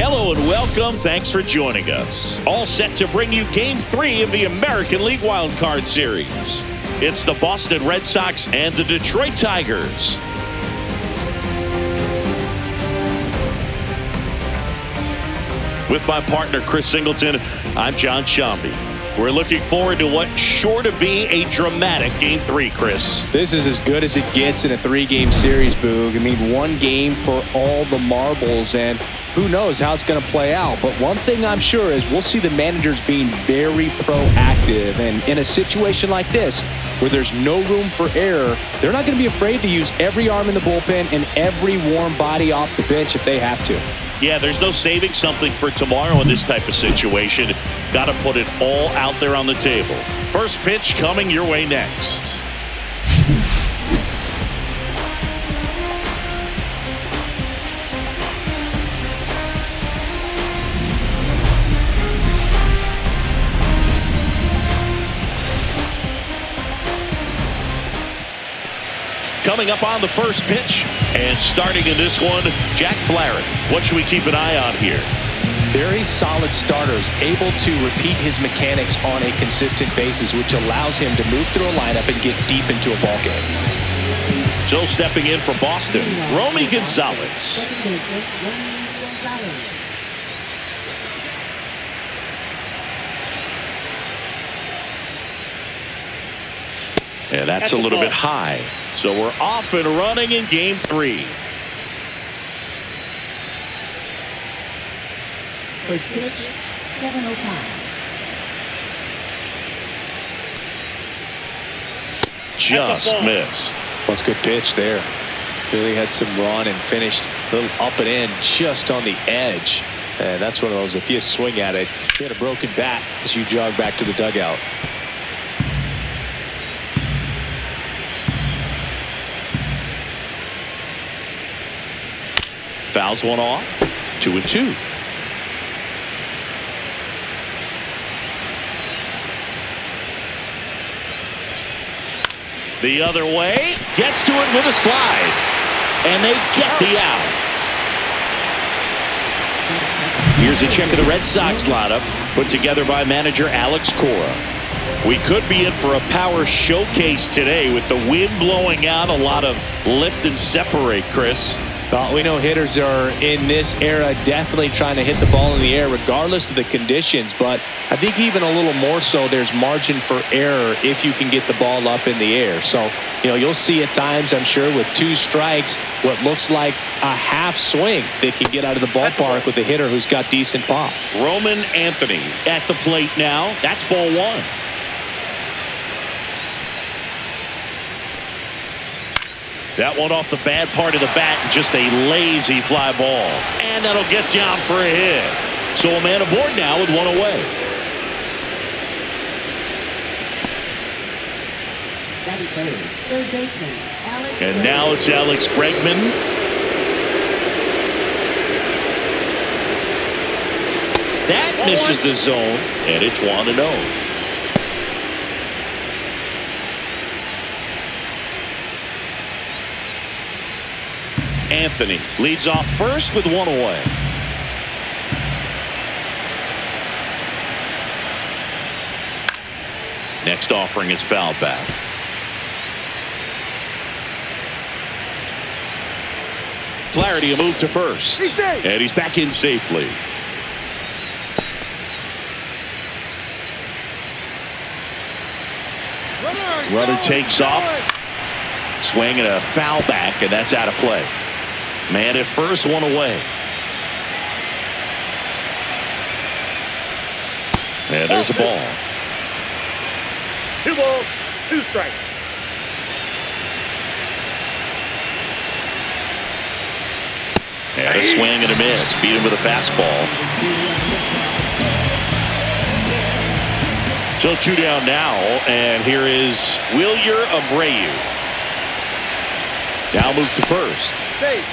Hello and welcome. Thanks for joining us. All set to bring you Game 3 of the American League Wildcard Series. It's the Boston Red Sox and the Detroit Tigers. With my partner, Chris Singleton, I'm John Shambi. We're looking forward to what's sure to be a dramatic Game 3, Chris. This is as good as it gets in a three-game series, Boog. I mean, one game for all the marbles, and who knows how it's going to play out. But one thing I'm sure is we'll see the managers being very proactive. And in a situation like this, where there's no room for error, they're not going to be afraid to use every arm in the bullpen and every warm body off the bench if they have to. Yeah, there's no saving something for tomorrow in this type of situation. Got to put it all out there on the table. First pitch coming your way next. Coming up on the first pitch and starting in this one, Jack Flaherty. What should we keep an eye on here? Very solid starters, able to repeat his mechanics on a consistent basis, which allows him to move through a lineup and get deep into a ball game. So stepping in for Boston, Romy Gonzalez. And that's a little bit high. So we're off and running in Game 3. First pitch, 7:05. Just missed. That's a good pitch there. Really had some run and finished a little up and in just on the edge. And that's one of those, if you swing at it, you hit a broken bat as you jog back to the dugout. Fouls one off. 2-2. The other way. Gets to it with a slide. And they get the out. Here's a check of the Red Sox lineup put together by manager Alex Cora. We could be in for a power showcase today with the wind blowing out. A lot of lift and separate, Chris. Well, we know hitters are in this era definitely trying to hit the ball in the air regardless of the conditions, but I think even a little more so there's margin for error if you can get the ball up in the air. So, you'll see at times, I'm sure, with two strikes, what looks like a half swing they can get out of the ballpark with a hitter who's got decent pop. Roman Anthony at the plate now. That's ball one. That one off the bad part of the bat, just a lazy fly ball. And that'll get down for a hit. So a man aboard now with one away. Third baseman, Alex. And now it's Alex Bregman. That misses the zone, and it's 1-0. Anthony leads off first with one away. Next offering is fouled back. Flaherty a move to first. And he's back in safely. Runner takes off. Swing and a foul back, and that's out of play. Man at first, one away. And there's a ball. 2 balls, 2 strikes. And a swing and a miss. Beat him with a fastball. So 2 down now, and here is Wilyer Abreu. Now move to first. Safe.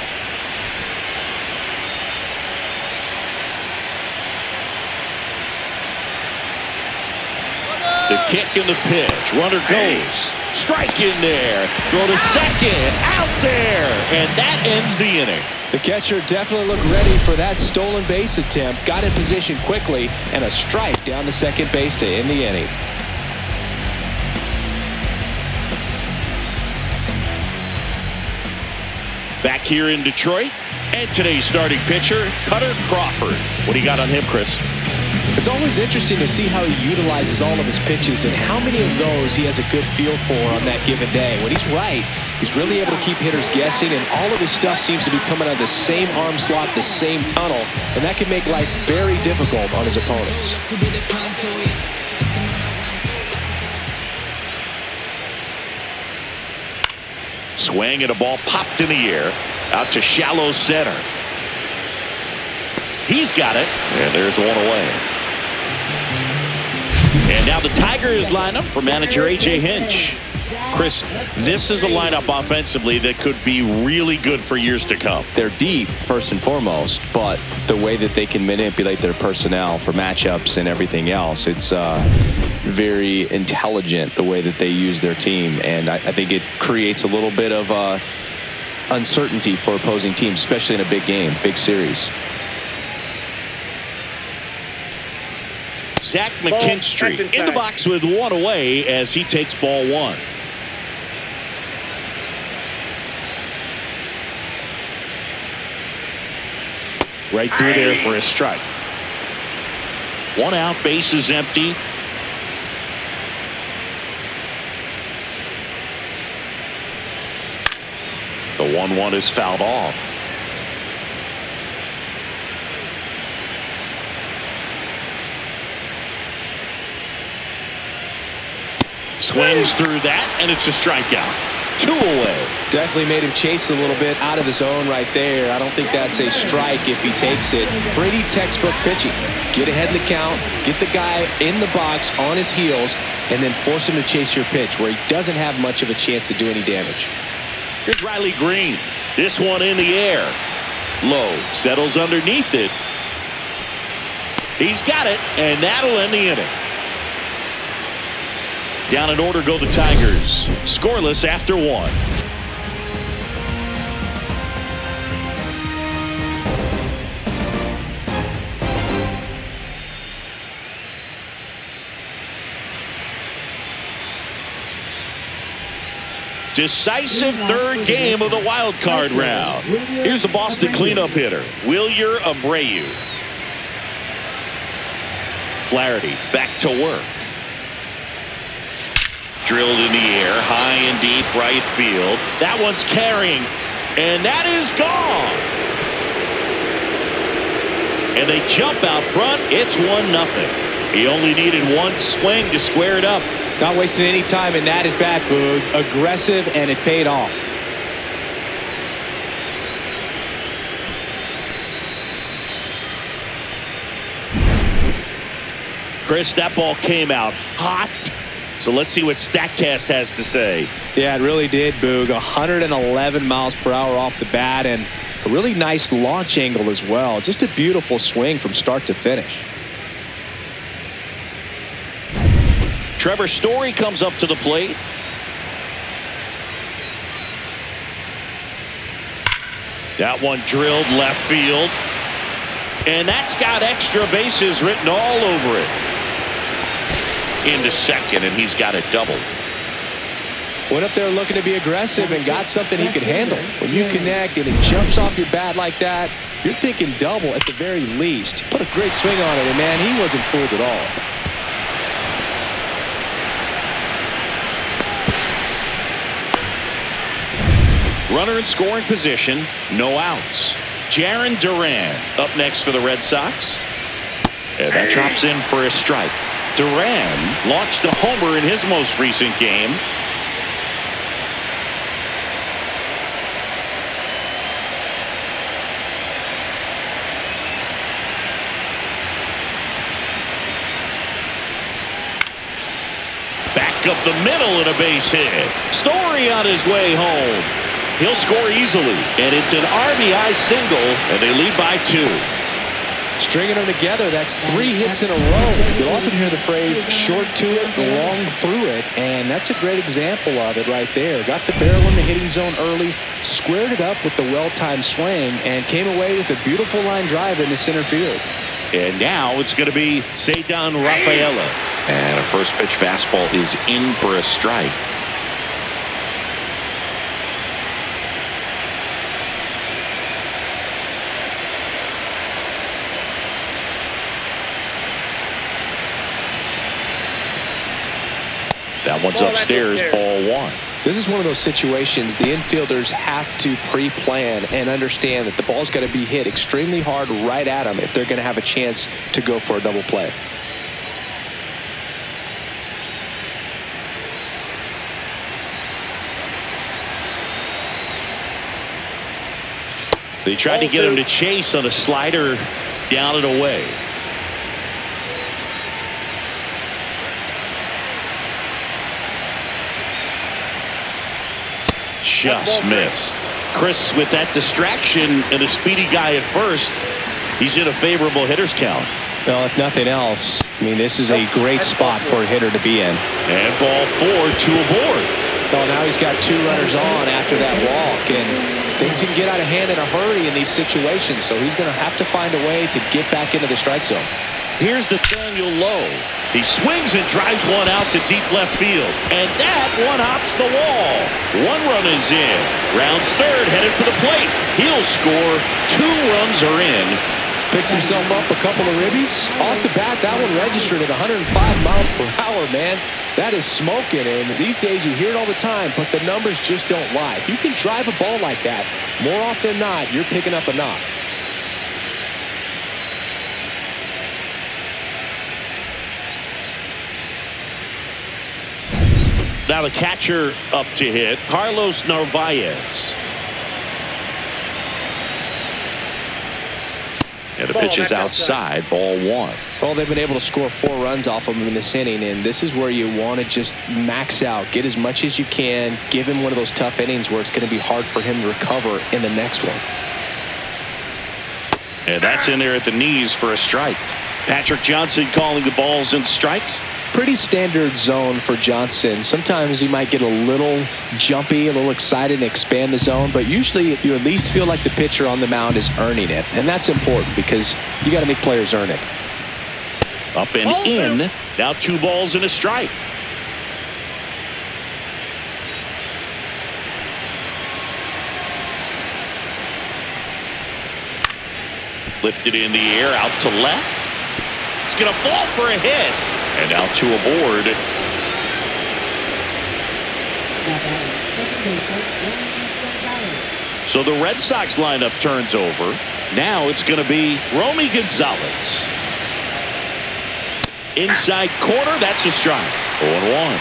The kick and the pitch. Runner goes. Strike in there. Go to second. Out there. And that ends the inning. The catcher definitely looked ready for that stolen base attempt. Got in position quickly, and a strike down to second base to end the inning. Back here in Detroit, and today's starting pitcher, Cutter Crawford. What do you got on him, Chris? It's always interesting to see how he utilizes all of his pitches and how many of those he has a good feel for on that given day. When he's right, he's really able to keep hitters guessing, and all of his stuff seems to be coming out of the same arm slot, the same tunnel, and that can make life very difficult on his opponents. Swing and a ball popped in the air out to shallow center. He's got it, and there's one away. And now the Tigers lineup for manager A.J. Hinch. Chris, this is a lineup offensively that could be really good for years to come. They're deep, first and foremost, but the way that they can manipulate their personnel for matchups and everything else, it's very intelligent the way that they use their team. And I think it creates a little bit of uncertainty for opposing teams, especially in a big game, big series. Zach McKinstry in the box with one away as he takes ball one. Right through there for a strike. One out, base is empty. The 1-1 is fouled off. Swings through that, and it's a strikeout. 2 away. Definitely made him chase a little bit out of his zone right there. I don't think that's a strike if he takes it. Pretty textbook pitching. Get ahead in the count, get the guy in the box on his heels, and then force him to chase your pitch where he doesn't have much of a chance to do any damage. Here's Riley Green. This one in the air. Low. Settles underneath it. He's got it, and that'll end the inning. Down in order go the Tigers. Scoreless after 1. Decisive third game of the wild card round. Here's the Boston cleanup hitter, Wilyer Abreu. Flaherty back to work. Drilled in the air, high and deep right field. That one's carrying, and that is gone. And they jump out front. It's 1-0. He only needed one swing to square it up. Not wasting any time in that at bat, Boog. Aggressive, and it paid off. Chris, that ball came out hot. So let's see what StatCast has to say. Yeah, it really did, Boog. 111 miles per hour off the bat, and a really nice launch angle as well. Just a beautiful swing from start to finish. Trevor Story comes up to the plate. That one drilled left field. And that's got extra bases written all over it. Into second, and he's got it doubled. Went up there looking to be aggressive and got something he could handle. When you connect and it jumps off your bat like that, you're thinking double at the very least. Put a great swing on it, and man, he wasn't fooled at all. Runner in scoring position, no outs. Jarren Duran up next for the Red Sox. And that drops in for a strike. Duran launched a homer in his most recent game. Back up the middle and a base hit. Story on his way home. He'll score easily, and it's an RBI single, and they lead by 2. Stringing them together, that's 3 hits in a row. You'll often hear the phrase short to it, long through it, and that's a great example of it right there. Got the barrel in the hitting zone early, squared it up with the well-timed swing, and came away with a beautiful line drive into center field. And now it's going to be Cedar Rafaela. And a first pitch fastball is in for a strike. That one's upstairs, ball 1. This is one of those situations the infielders have to pre-plan and understand that the ball's got to be hit extremely hard right at them if they're going to have a chance to go for a double play. They tried to get him to chase on a slider down and away. Just missed. Chris, with that distraction and a speedy guy at first, he's in a favorable hitter's count. Well, if nothing else, I mean, this is a great spot for a hitter to be in. And ball 4, 2 aboard. Well, now he's got 2 runners on after that walk, and things can get out of hand in a hurry in these situations, so he's going to have to find a way to get back into the strike zone. Here's Nathaniel Lowe. He swings and drives one out to deep left field. And that one hops the wall. 1 run is in. Rounds third, headed for the plate. He'll score. 2 runs are in. Picks himself up a couple of ribbies. Off the bat, that one registered at 105 miles per hour, man. That is smoking, and these days you hear it all the time, but the numbers just don't lie. If you can drive a ball like that, more often than not, you're picking up a knock. Now the catcher up to hit, Carlos Narvaez. And the pitch is outside, ball 1. Well, they've been able to score 4 runs off of him in this inning, and this is where you want to just max out, get as much as you can, give him one of those tough innings where it's going to be hard for him to recover in the next one. And that's in there at the knees for a strike. Patrick Johnson calling the balls and strikes. Pretty standard zone for Johnson. Sometimes he might get a little jumpy, a little excited and expand the zone, but usually you at least feel like the pitcher on the mound is earning it, and that's important because you got to make players earn it. Up and in. Now 2 balls and a strike. Lifted in the air, out to left. It's going to fall for a hit. And now 2 aboard. So the Red Sox lineup turns over. Now it's going to be Romy Gonzalez. Inside corner, that's a strike. 0-1.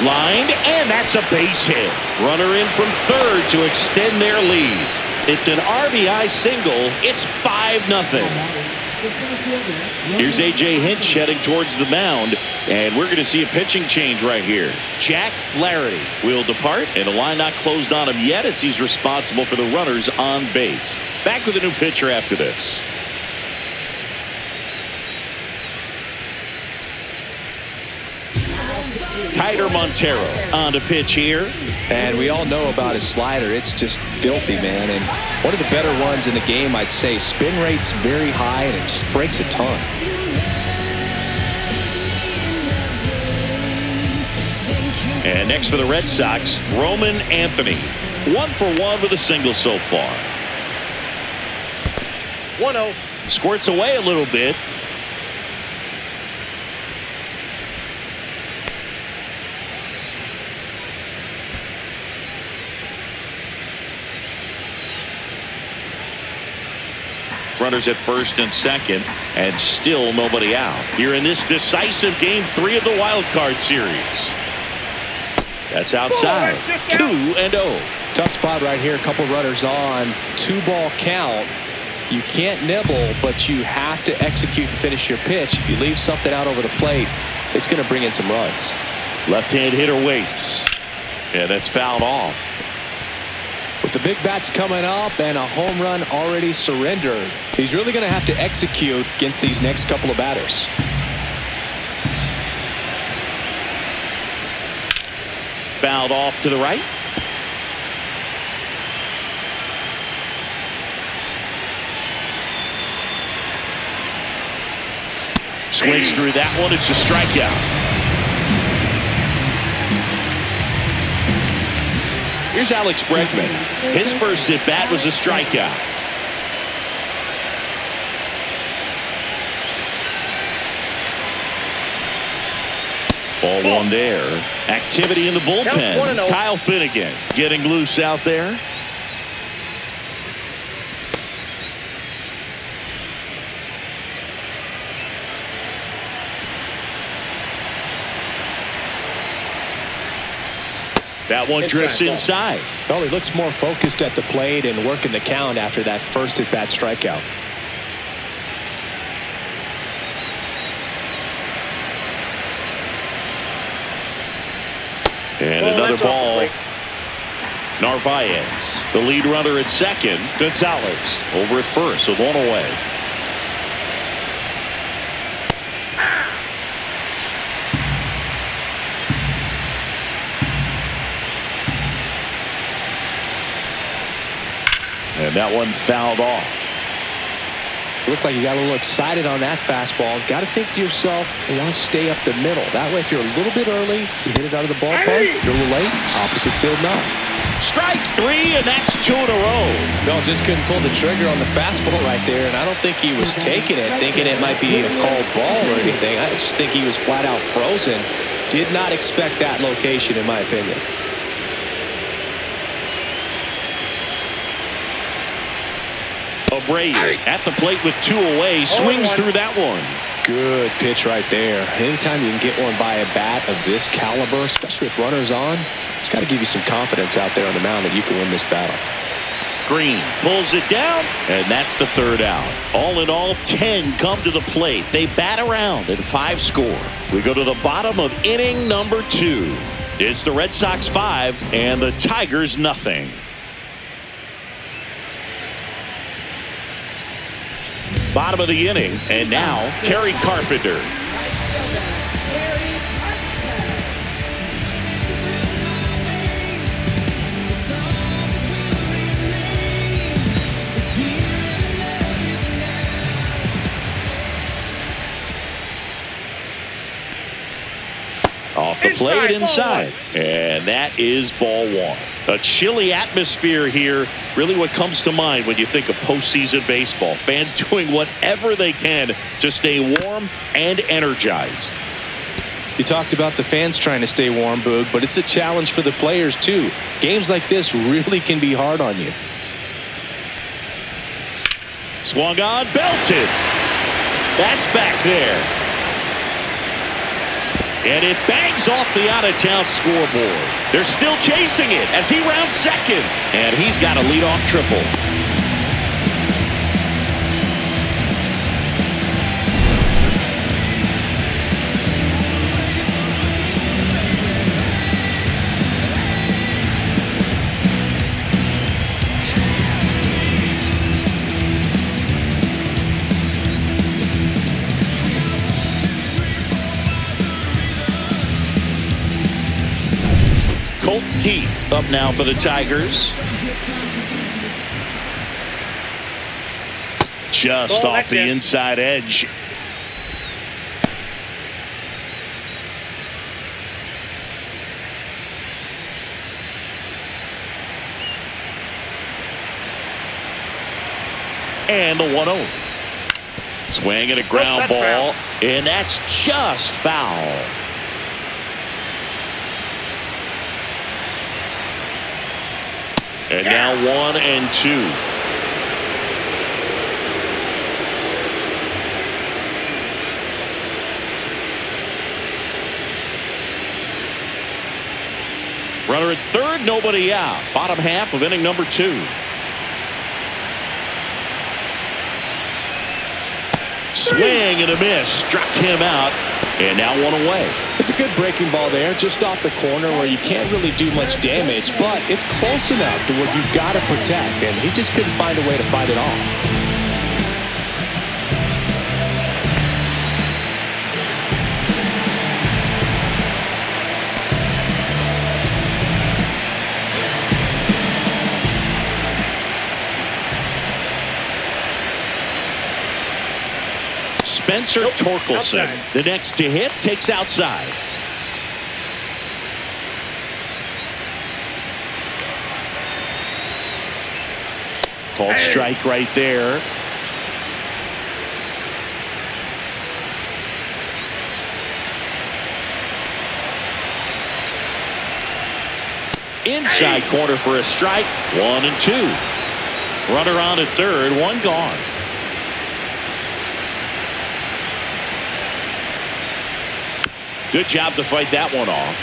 Lined, and that's a base hit. Runner in from third to extend their lead. It's an RBI single. It's 5-0. Here's A.J. Hinch heading towards the mound, and we're going to see a pitching change right here. Jack Flaherty will depart, and the line not closed on him yet as he's responsible for the runners on base. Back with a new pitcher after this. Kiter Montero on to pitch here. And we all know about his slider. It's just filthy, man. And one of the better ones in the game, I'd say. Spin rate's very high, and it just breaks a ton. And next for the Red Sox, Roman Anthony. 1 for 1 with a single so far. 1-0. Squirts away a little bit. Runners at first and second, and still nobody out here in this decisive game 3 of the wild card series. That's outside. 2-0. Tough spot right here. A couple runners on. 2-ball count. You can't nibble, but you have to execute and finish your pitch. If you leave something out over the plate, it's going to bring in some runs. Left-hand hitter waits. And that's fouled off. With the big bats coming up and a home run already surrendered, he's really going to have to execute against these next couple of batters. Fouled off to the right. Swings through that one. It's a strikeout. Here's Alex Bregman. His first at bat was a strikeout. Ball one there. Activity in the bullpen. Kyle Finnegan getting loose out there. That one drifts inside. Well, he looks more focused at the plate and working the count after that first at bat strikeout. And another ball. Narvaez, the lead runner at second. Gonzalez over at first with one away. And that one fouled off. Looked like you got a little excited on that fastball. Got to think to yourself, you want to stay up the middle. That way, if you're a little bit early, you hit it out of the ballpark. If you're a little late, opposite field now. Strike three, and that's 2 in a row. No, just couldn't pull the trigger on the fastball right there, and I don't think he was taking it, thinking it might be a called ball or anything. I just think he was flat out frozen. Did not expect that location, in my opinion. Abreu at the plate with 2 away, swings through that one. Good pitch right there. Anytime you can get one by a bat of this caliber, especially with runners on, it's got to give you some confidence out there on the mound that you can win this battle. Green pulls it down, and that's the 3rd out. All in all, 10 come to the plate. They bat around and 5 score. We go to the bottom of inning number 2. It's the Red Sox 5 and the Tigers nothing. Bottom of the inning, and now Kerry Carpenter. Off the plate inside, and that is ball 1. A chilly atmosphere here. Really what comes to mind when you think of postseason baseball. Fans doing whatever they can to stay warm and energized. You talked about the fans trying to stay warm, Boog, but it's a challenge for the players too. Games like this really can be hard on you. Swung on, belted. That's back there. And it bangs off the out-of-town scoreboard. They're still chasing it as he rounds second. And he's got a leadoff triple. Heath up now for the Tigers. Just off the inside edge. And the 1-0. Swing and a ground ball, and that's just foul. And now 1-2. Runner at third, nobody out. Bottom half of inning number 2. Swing and a miss. Struck him out. And now one away. It's a good breaking ball there, just off the corner where you can't really do much damage, but it's close enough to where you've got to protect, and he just couldn't find a way to fight it off. Spencer Torkelson, the next to hit, takes outside. Called strike right there. Inside corner for a strike. 1-2. Runner on at third, one gone. Good job to fight that one off.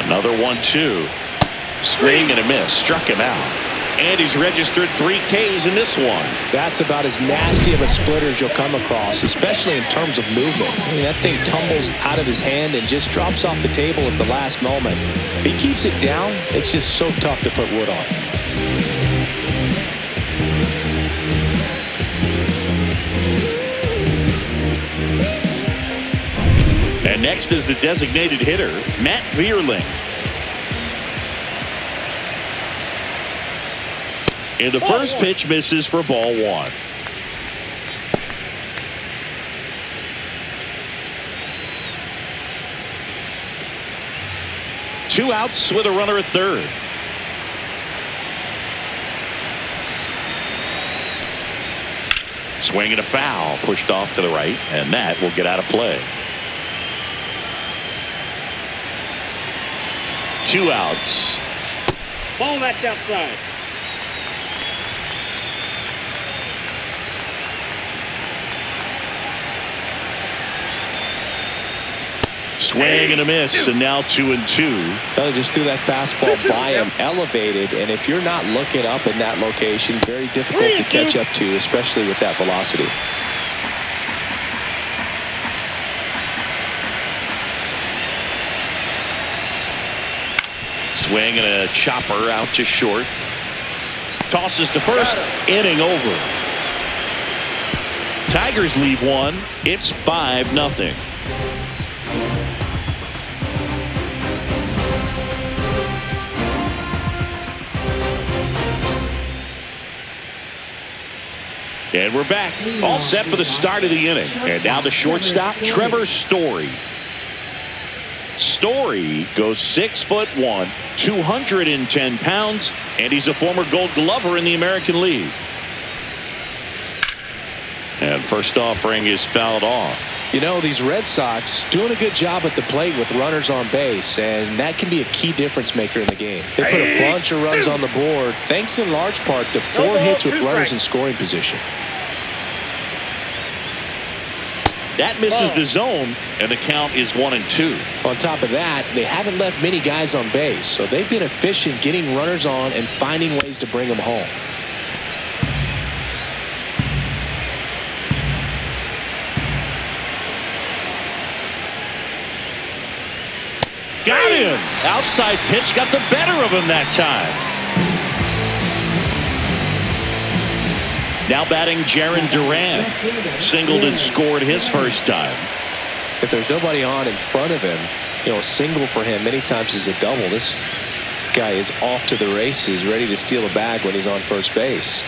Another 1-2. Swing and a miss. Struck him out. And he's registered 3 Ks in this one. That's about as nasty of a splitter as you'll come across, especially in terms of movement. I mean, that thing tumbles out of his hand and just drops off the table at the last moment. If he keeps it down, it's just so tough to put wood on. And next is the designated hitter, Matt Vierling. And the first pitch misses for ball 1. Two outs with a runner at third. Swing and a foul, pushed off to the right, and that will get out of play. 2 outs. Ball, that's outside. Swing and a miss, and now 2-2. They just threw that fastball by him, elevated, and if you're not looking up in that location, very difficult to catch up to, especially with that velocity. Swing and a chopper out to short. Tosses to first, inning over. Tigers lead 1. It's 5-0. And we're back, all set for the start of the inning. And now the shortstop, Trevor Story. Story goes 6'1", 210 pounds, and he's a former Gold Glover in the American League. And first offering is fouled off. You know, these Red Sox doing a good job at the plate with runners on base, and that can be a key difference maker in the game. They put a bunch of runs on the board, thanks in large part to 4 hits with runners in scoring position. That misses the zone, and the count is 1-2. On top of that, they haven't left many guys on base, so they've been efficient getting runners on and finding ways to bring them home. Got him! Outside pitch got the better of him that time. Now batting Jarren Duran. Singled and scored his first time. If there's nobody on in front of him, you know, a single for him many times is a double. This guy is off to the races, ready to steal a bag when he's on first base.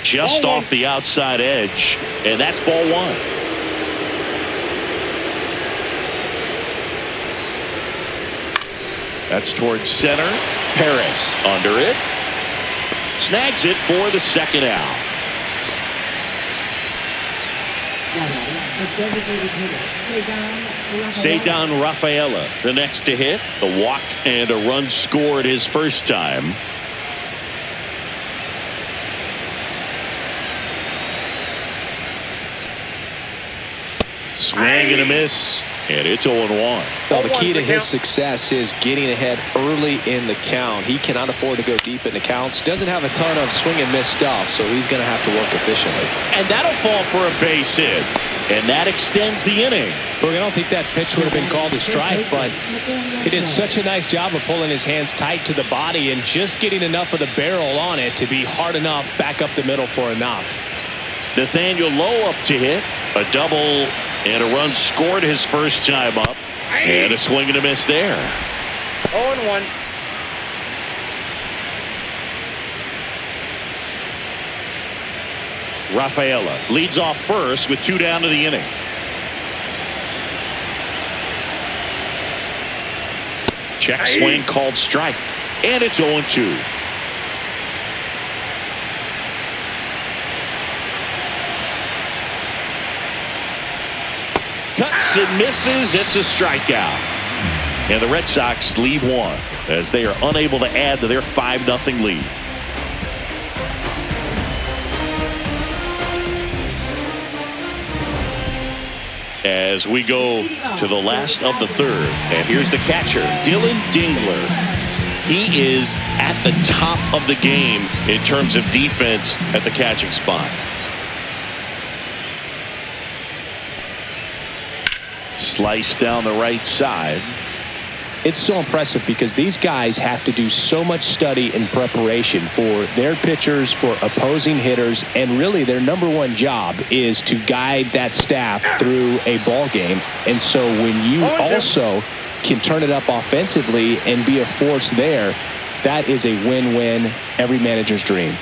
Just off the outside edge, and that's ball 1. That's towards center. Perez under it. Snags it for the second out. The designated hitter, Cedar Rafaela, the next to hit. A walk and a run scored his first time. Swing and a miss, and it's 0-1. Well, the key to his success is getting ahead early in the count. He cannot afford to go deep in the counts. Doesn't have a ton of swing and miss stuff, so he's going to have to work efficiently. And that'll fall for a base hit, and that extends the inning. Look, I don't think that pitch would have been called a strike, but he did such a nice job of pulling his hands tight to the body and just getting enough of the barrel on it to be hard enough back up the middle for a knock. Nathaniel Lowe up to hit. A double and a run scored his first time up. And a swing and a miss there. 0-1. Rafaela leads off first with 2 down to the inning. Check swing called strike. And it's 0-2. Cuts and misses. It's a strikeout. And the Red Sox leave one as they are unable to add to their 5-0 lead. As we go to the last of the third. And here's the catcher, Dylan Dingler. He is at the top of the game in terms of defense at the catching spot. Slice down the right side. It's so impressive because these guys have to do so much study and preparation for their pitchers, for opposing hitters, and really their number one job is to guide that staff through a ball game. And so when you also can turn it up offensively and be a force there, that is a win-win, every manager's dream.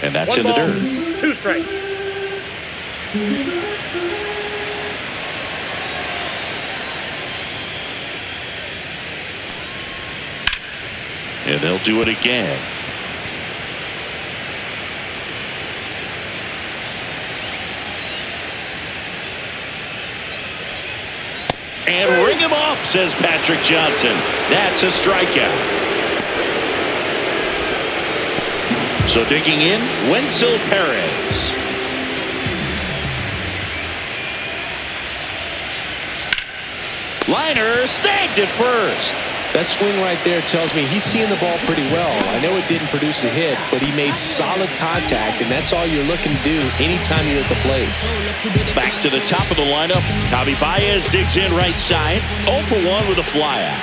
And that's in the dirt. 2 strikes. And they'll do it again. And ring him up, says Patrick Johnson. That's a strikeout. So digging in, Wenzel Perez. Liner snagged at first. That swing right there tells me he's seeing the ball pretty well. I know it didn't produce a hit, but he made solid contact, and that's all you're looking to do anytime you're at the plate. Back to the top of the lineup. Javi Baez digs in right side. 0 for 1 with a flyout.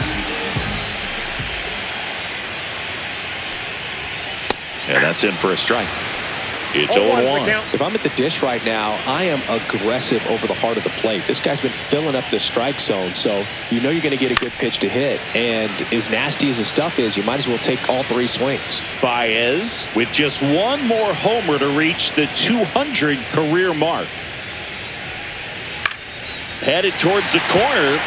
And that's in for a strike. It's 0-1. If I'm at the dish right now, I am aggressive over the heart of the plate. This guy's been filling up the strike zone, so you know you're going to get a good pitch to hit. And as nasty as the stuff is, you might as well take all 3 swings. Baez with just one more homer to reach the 200 career mark. Headed towards the corner.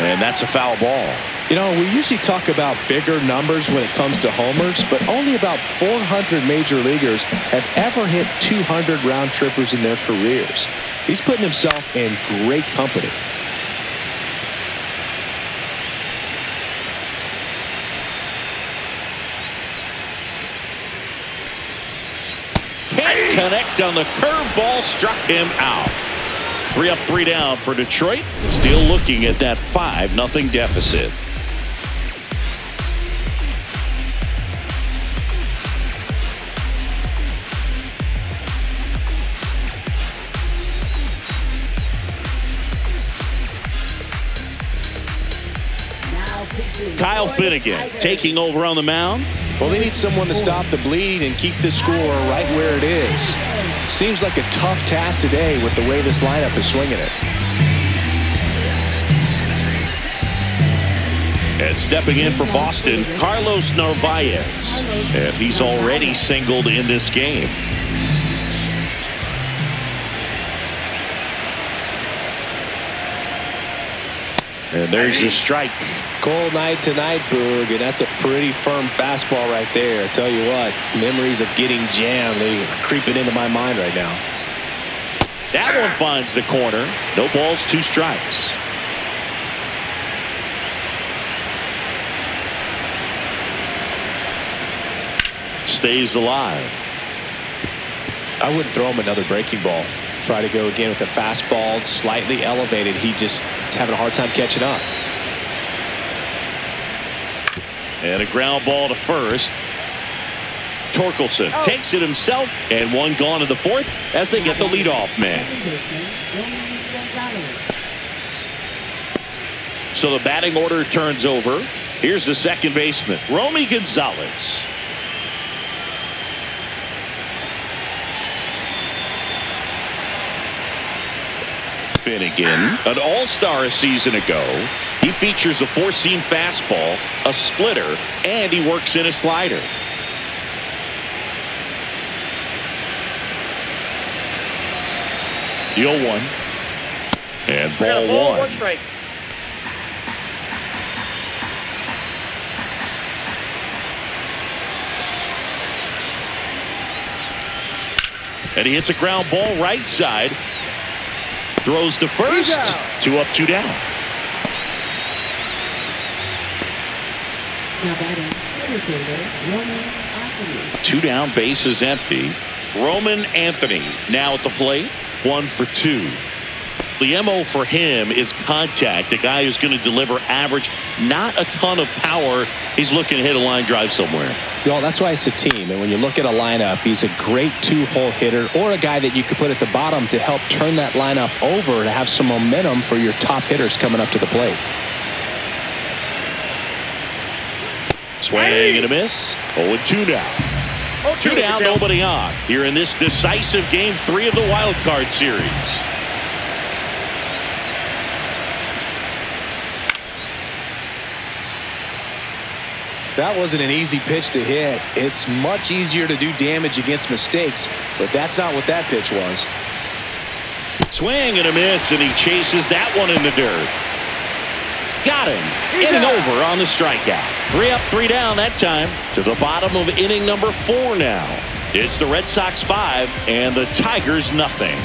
And that's a foul ball. You know, we usually talk about bigger numbers when it comes to homers, but only about 400 major leaguers have ever hit 200 round trippers in their careers. He's putting himself in great company. Can't connect on the curveball, struck him out. 3 up, 3 down for Detroit. Still looking at that 5-0 deficit. Kyle Finnegan taking over on the mound. Well, they need someone to stop the bleed and keep the score right where it is. Seems like a tough task today with the way this lineup is swinging it. And stepping in for Boston, Carlos Narvaez. And he's already singled in this game. And there's your strike. Cold night tonight, Boog, and that's a pretty firm fastball right there. I tell you what, memories of getting jammed, they are creeping into my mind right now. That one finds the corner. No balls, 2 strikes. Stays alive. I wouldn't throw him another breaking ball. Try to go again with the fastball, slightly elevated. He just is having a hard time catching up. And a ground ball to first. Torkelson takes it himself, and one gone in the 4th as they get the leadoff man. So the batting order turns over. Here's the second baseman, Romy Gonzalez. Finnegan, an all-star a season ago. He features a 4-seam fastball, a splitter, and he works in a slider. The 0-1. And ball 1. Strike. And he hits a ground ball right side. Throws to first. 2 up, 2 down. Now batting, center fielder, Roman Anthony. 2 down, base is empty. Roman Anthony now at the plate, 1 for 2. The MO for him is contact. A guy who's going to deliver average, not a ton of power. He's looking to hit a line drive somewhere. Well, that's why it's a team. And when you look at a lineup, he's a great 2-hole hitter or a guy that you could put at the bottom to help turn that lineup over to have some momentum for your top hitters coming up to the plate. Swing and a miss. 0-2 now. 2 down, nobody on. Here in this decisive game 3 of the wild card series. That wasn't an easy pitch to hit. It's much easier to do damage against mistakes, but that's not what that pitch was. Swing and a miss, and he chases that one in the dirt. Got him. Inning over on the strikeout. 3 up, 3 down that time. To the bottom of inning number 4 now. It's the Red Sox 5 and the Tigers nothing.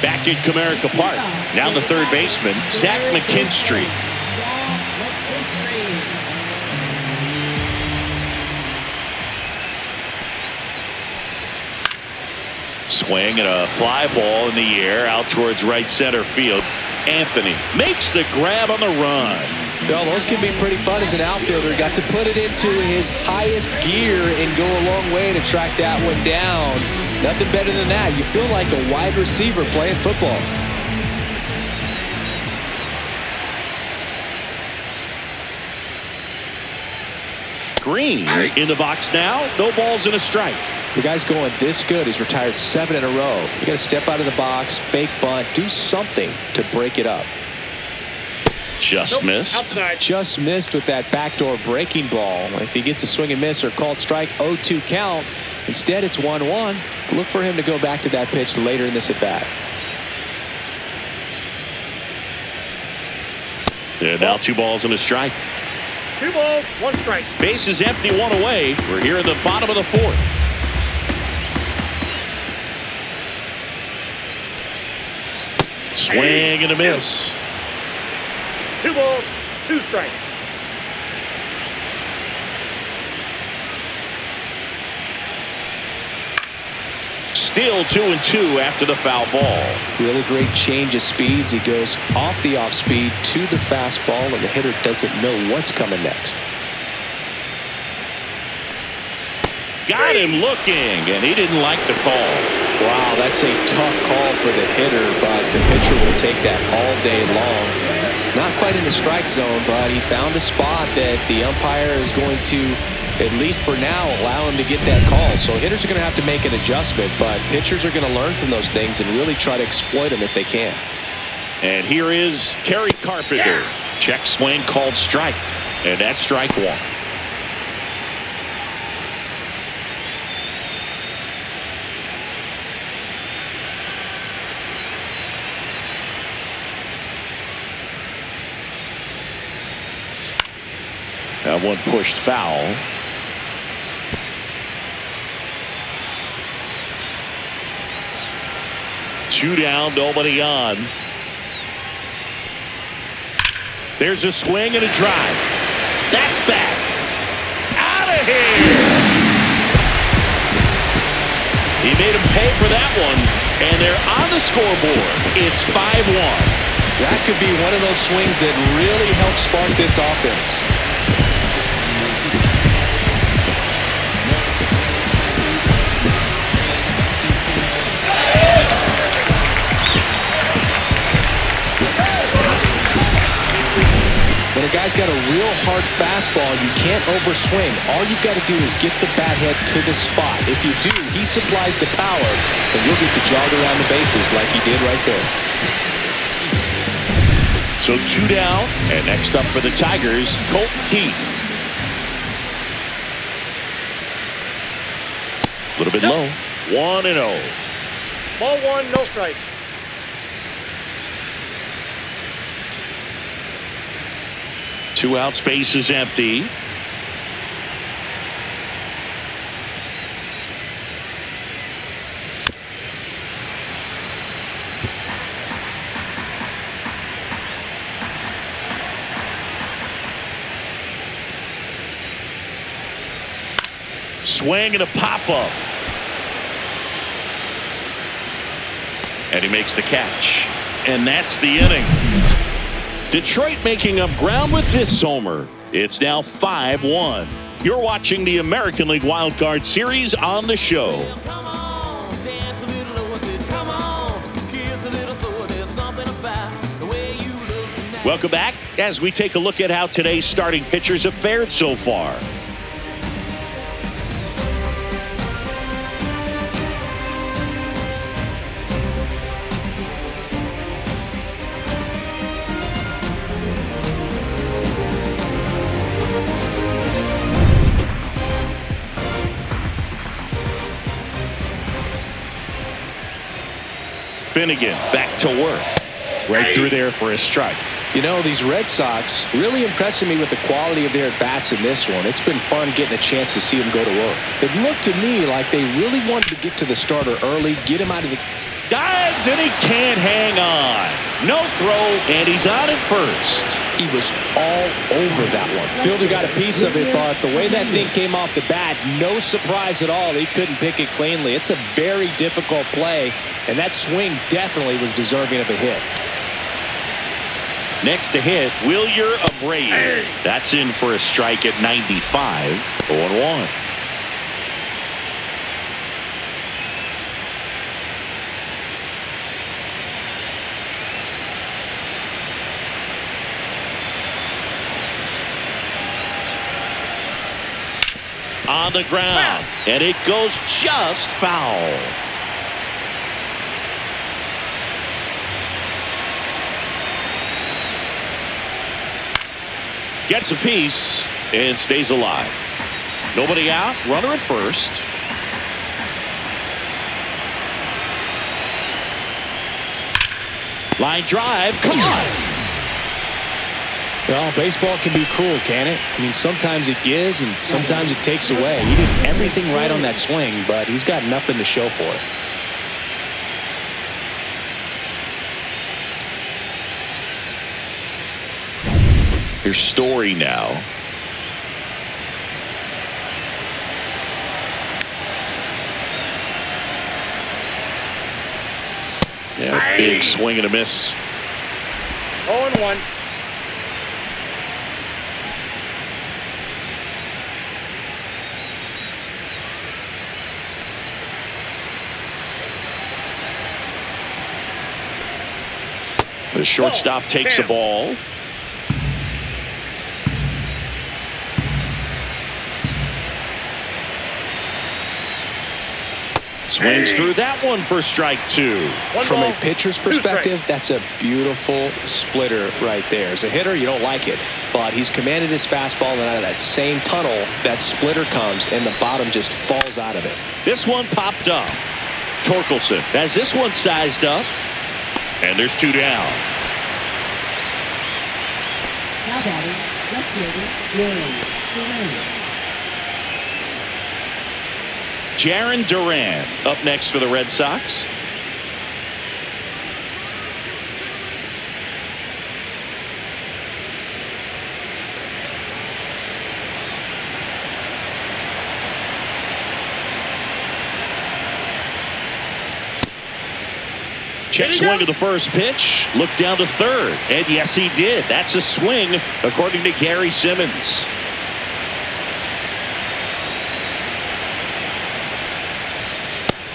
Back at Comerica Park. Now the third baseman, Zach McKinstry. Swing and a fly ball in the air out towards right center field. Anthony makes the grab on the run. Well, those can be pretty fun as an outfielder. Got to put it into his highest gear and go a long way to track that one down. Nothing better than that. You feel like a wide receiver playing football. Green in the box now. No balls and a strike. The guy's going this good. He's retired 7 in a row. You got to step out of the box, fake bunt, do something to break it up. Just missed. Outside. Just missed with that backdoor breaking ball. If he gets a swing and miss or called strike, 0-2 count. Instead, it's 1-1. Look for him to go back to that pitch later in this at bat. And now 2 balls and a strike. 2 balls, 1 strike. Base is empty, 1 away. We're here in the bottom of the 4th. Swing and a miss. 2 balls, 2 strikes. Still 2-2 after the foul ball. Really great change of speeds. He goes off the off speed to the fastball, and the hitter doesn't know what's coming next. Got him looking, and he didn't like the call. Wow, that's a tough call for the hitter, but the pitcher will take that all day long. Not quite in the strike zone, but he found a spot that the umpire is going to, at least for now, allow him to get that call. So hitters are going to have to make an adjustment, but pitchers are going to learn from those things and really try to exploit them if they can. And here is Kerry Carpenter. Check swing called strike, and that's strike 1. That one pushed foul. Two down, nobody on. There's a swing and a drive. That's back. Out of here. He made him pay for that one, and they're on the scoreboard. It's 5-1. That could be one of those swings that really helps spark this offense. When a guy's got a real hard fastball, you can't overswing. All you've got to do is get the bat head to the spot. If you do, he supplies the power, and you'll get to jog around the bases like he did right there. So two down, and next up for the Tigers, Colton Keith. A little bit low. 1-0. Ball one, no strike. Two out, space is empty. Swing and a pop-up. And he makes the catch. And that's the inning. Detroit making up ground with this homer. It's now 5-1. You're watching the American League Wildcard Series on the show. Welcome back as we take a look at how today's starting pitchers have fared so far. Finnegan back to work. Right through there for a strike. You know, these Red Sox really impressing me with the quality of their at-bats in this one. It's been fun getting a chance to see them go to work. It looked to me like they really wanted to get to the starter early, get him out of the... Dives, and he can't hang on. No throw, and he's on at first. He was all over that one. Fielder got a piece of it, but the way that thing came off the bat, no surprise at all. He couldn't pick it cleanly. It's a very difficult play, and that swing definitely was deserving of a hit. Next to hit, Wilyer Abreu. That's in for a strike at 95. 0-1. On the ground, and it goes just foul. Gets a piece and stays alive. Nobody out, runner at first. Line drive, come on. Well, baseball can be cruel, can it? I mean, sometimes it gives and sometimes it takes away. He did everything right on that swing, but he's got nothing to show for it. Here's Story now. Yeah, big swing and a miss. 0-1. The shortstop takes the ball. Swings through that one for strike two. From a pitcher's perspective, that's a beautiful splitter right there. As a hitter, you don't like it, but he's commanded his fastball, and out of that same tunnel, that splitter comes, and the bottom just falls out of it. This one popped up. Torkelson has this one sized up, and there's two down. Now batting, left fielder, Jerry. Jarren Duran up next for the Red Sox. Check swing to the first pitch. Look down to third. And yes, he did. That's a swing, according to Gary Simmons.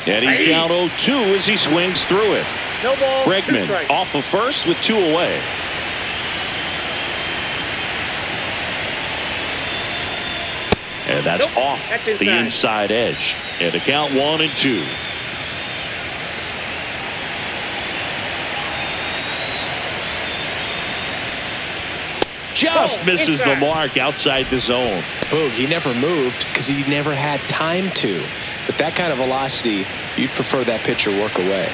And he's down 0-2 as he swings through it. No ball. Bregman off of first with 2 away. And that's off the inside edge. And a count 1-2. Just misses the mark outside the zone. Boog, he never moved because he never had time to. But that kind of velocity, you'd prefer that pitcher work away.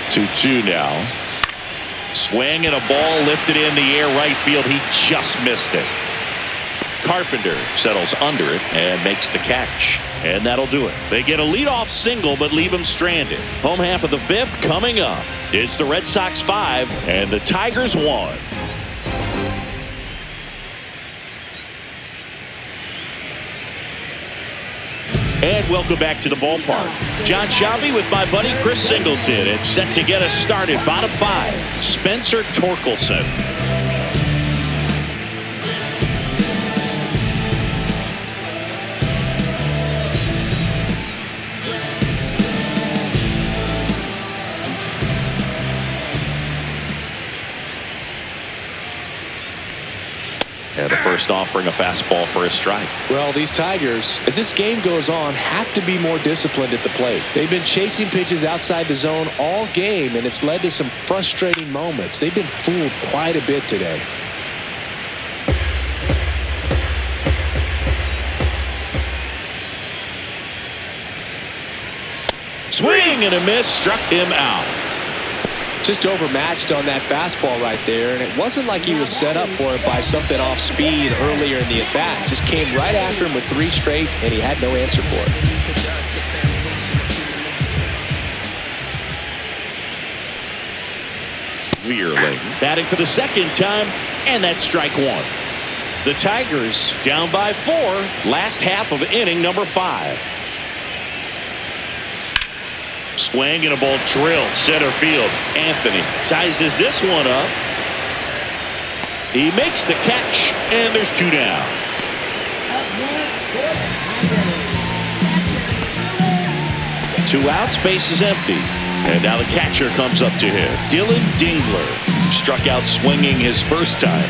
2-2 now. Swing and a ball lifted in the air right field. He just missed it. Carpenter settles under it and makes the catch. And that'll do it. They get a leadoff single but leave him stranded. Home half of the 5th coming up. It's the Red Sox 5 and the Tigers 1. And welcome back to the ballpark. John Shabby with my buddy Chris Singleton. It's set to get us started. Bottom 5, Spencer Torkelson. And the first offering a fastball for a strike. Well, these Tigers, as this game goes on, have to be more disciplined at the plate. They've been chasing pitches outside the zone all game, and it's led to some frustrating moments. They've been fooled quite a bit today. Swing and a miss, struck him out. Just overmatched on that fastball right there, and it wasn't like he was set up for it by something off speed earlier in the at-bat. Just came right after him with 3 straight, and he had no answer for it. Veerling batting for the second time, and that's strike 1. The Tigers down by 4, last half of inning number 5. Swing and a ball drilled center field. Anthony sizes this one up. He makes the catch, and there's 2 down. 2 outs, base is empty. And now the catcher comes up to him. Dylan Dingler struck out swinging his first time.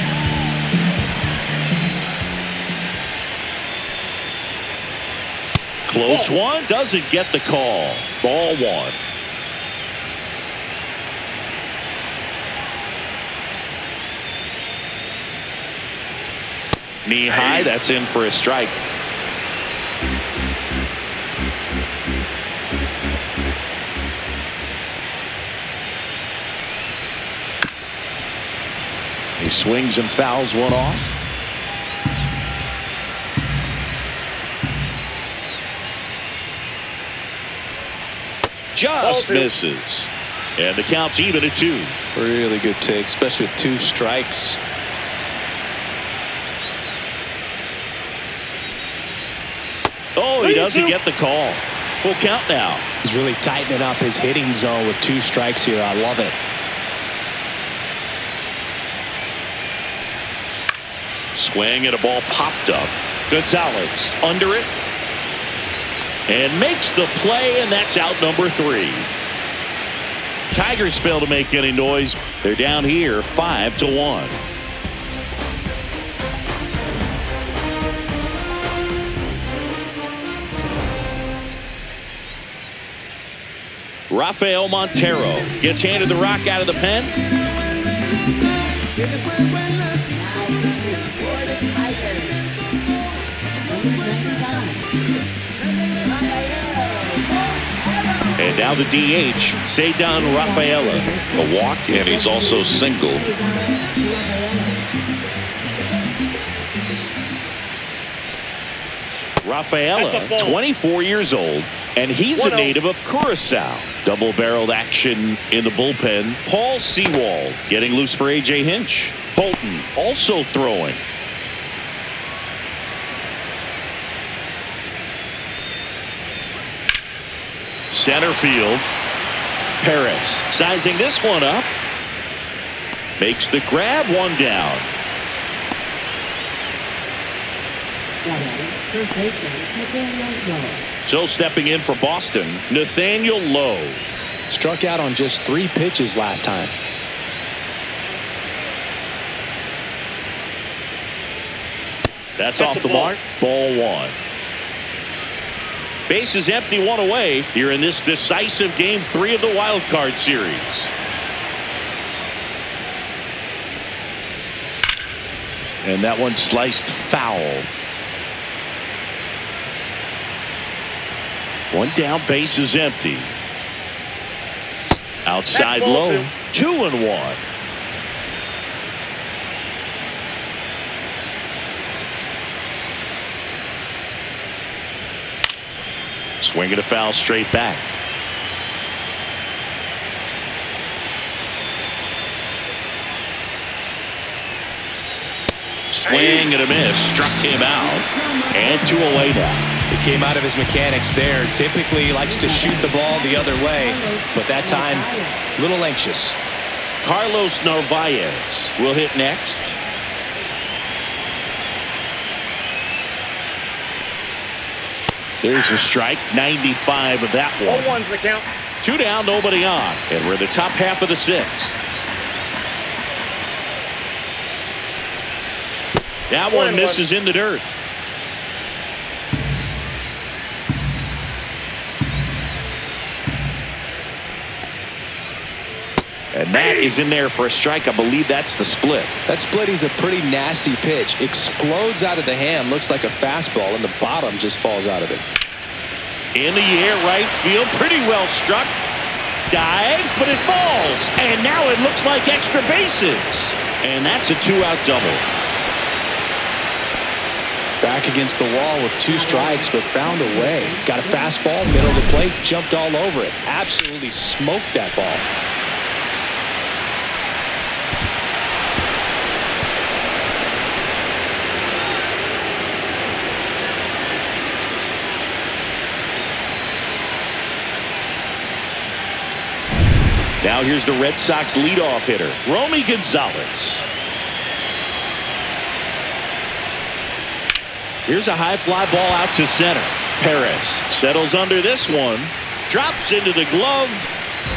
Close one, doesn't get the call. Ball 1. Knee high, that's in for a strike. He swings and fouls one off. Just misses. And the count's even at 2. Really good take, especially with 2 strikes. Oh, he doesn't get the call. Full count now. He's really tightening up his hitting zone with 2 strikes here. I love it. Swing and a ball popped up. Gonzalez under it. And makes the play, and that's out number 3. Tigers fail to make any noise. They're down here 5-1. Rafael Montero gets handed the rock out of the pen. And now the DH, Ceddanne Rafaela. A walk, and he's also single. Rafaela, That's a ball. 24 years old, and he's a 1-0. native of Curacao. Double-barreled action in the bullpen. Paul Sewald getting loose for A.J. Hinch. Bolton also throwing. Center field. Perez sizing this one up. Makes the grab, one down. First baseman, Nathaniel Lowe. So stepping in for Boston, Nathaniel Lowe. Struck out on just 3 pitches last time. That's off the mark. Ball 1. Base is empty, 1 away here in this decisive game 3 of the wild card series. And that one sliced foul. 1 down, base is empty. Outside That's ball low, 2-1. Swing and a foul straight back. Swing and a miss. Struck him out. And 2 away now. He came out of his mechanics there. Typically likes to shoot the ball the other way, but that time a little anxious. Carlos Narvaez will hit next. There's a strike. 95 of that one. 0-1's the count. 2 down, nobody on. And we're in the top half of the 6th. That one 1-1. misses in the dirt. And that is in there for a strike. I believe that's the split. That split is a pretty nasty pitch. Explodes out of the hand. Looks like a fastball, and the bottom just falls out of it. In the air, right field. Pretty well struck. Dives, but it falls. And now it looks like extra bases. And that's a 2-out double. Back against the wall with 2 strikes, but found a way. Got a fastball, middle of the plate, jumped all over it. Absolutely smoked that ball. Now here's the Red Sox leadoff hitter, Romy Gonzalez. Here's a high fly ball out to center. Perez settles under this one, drops into the glove,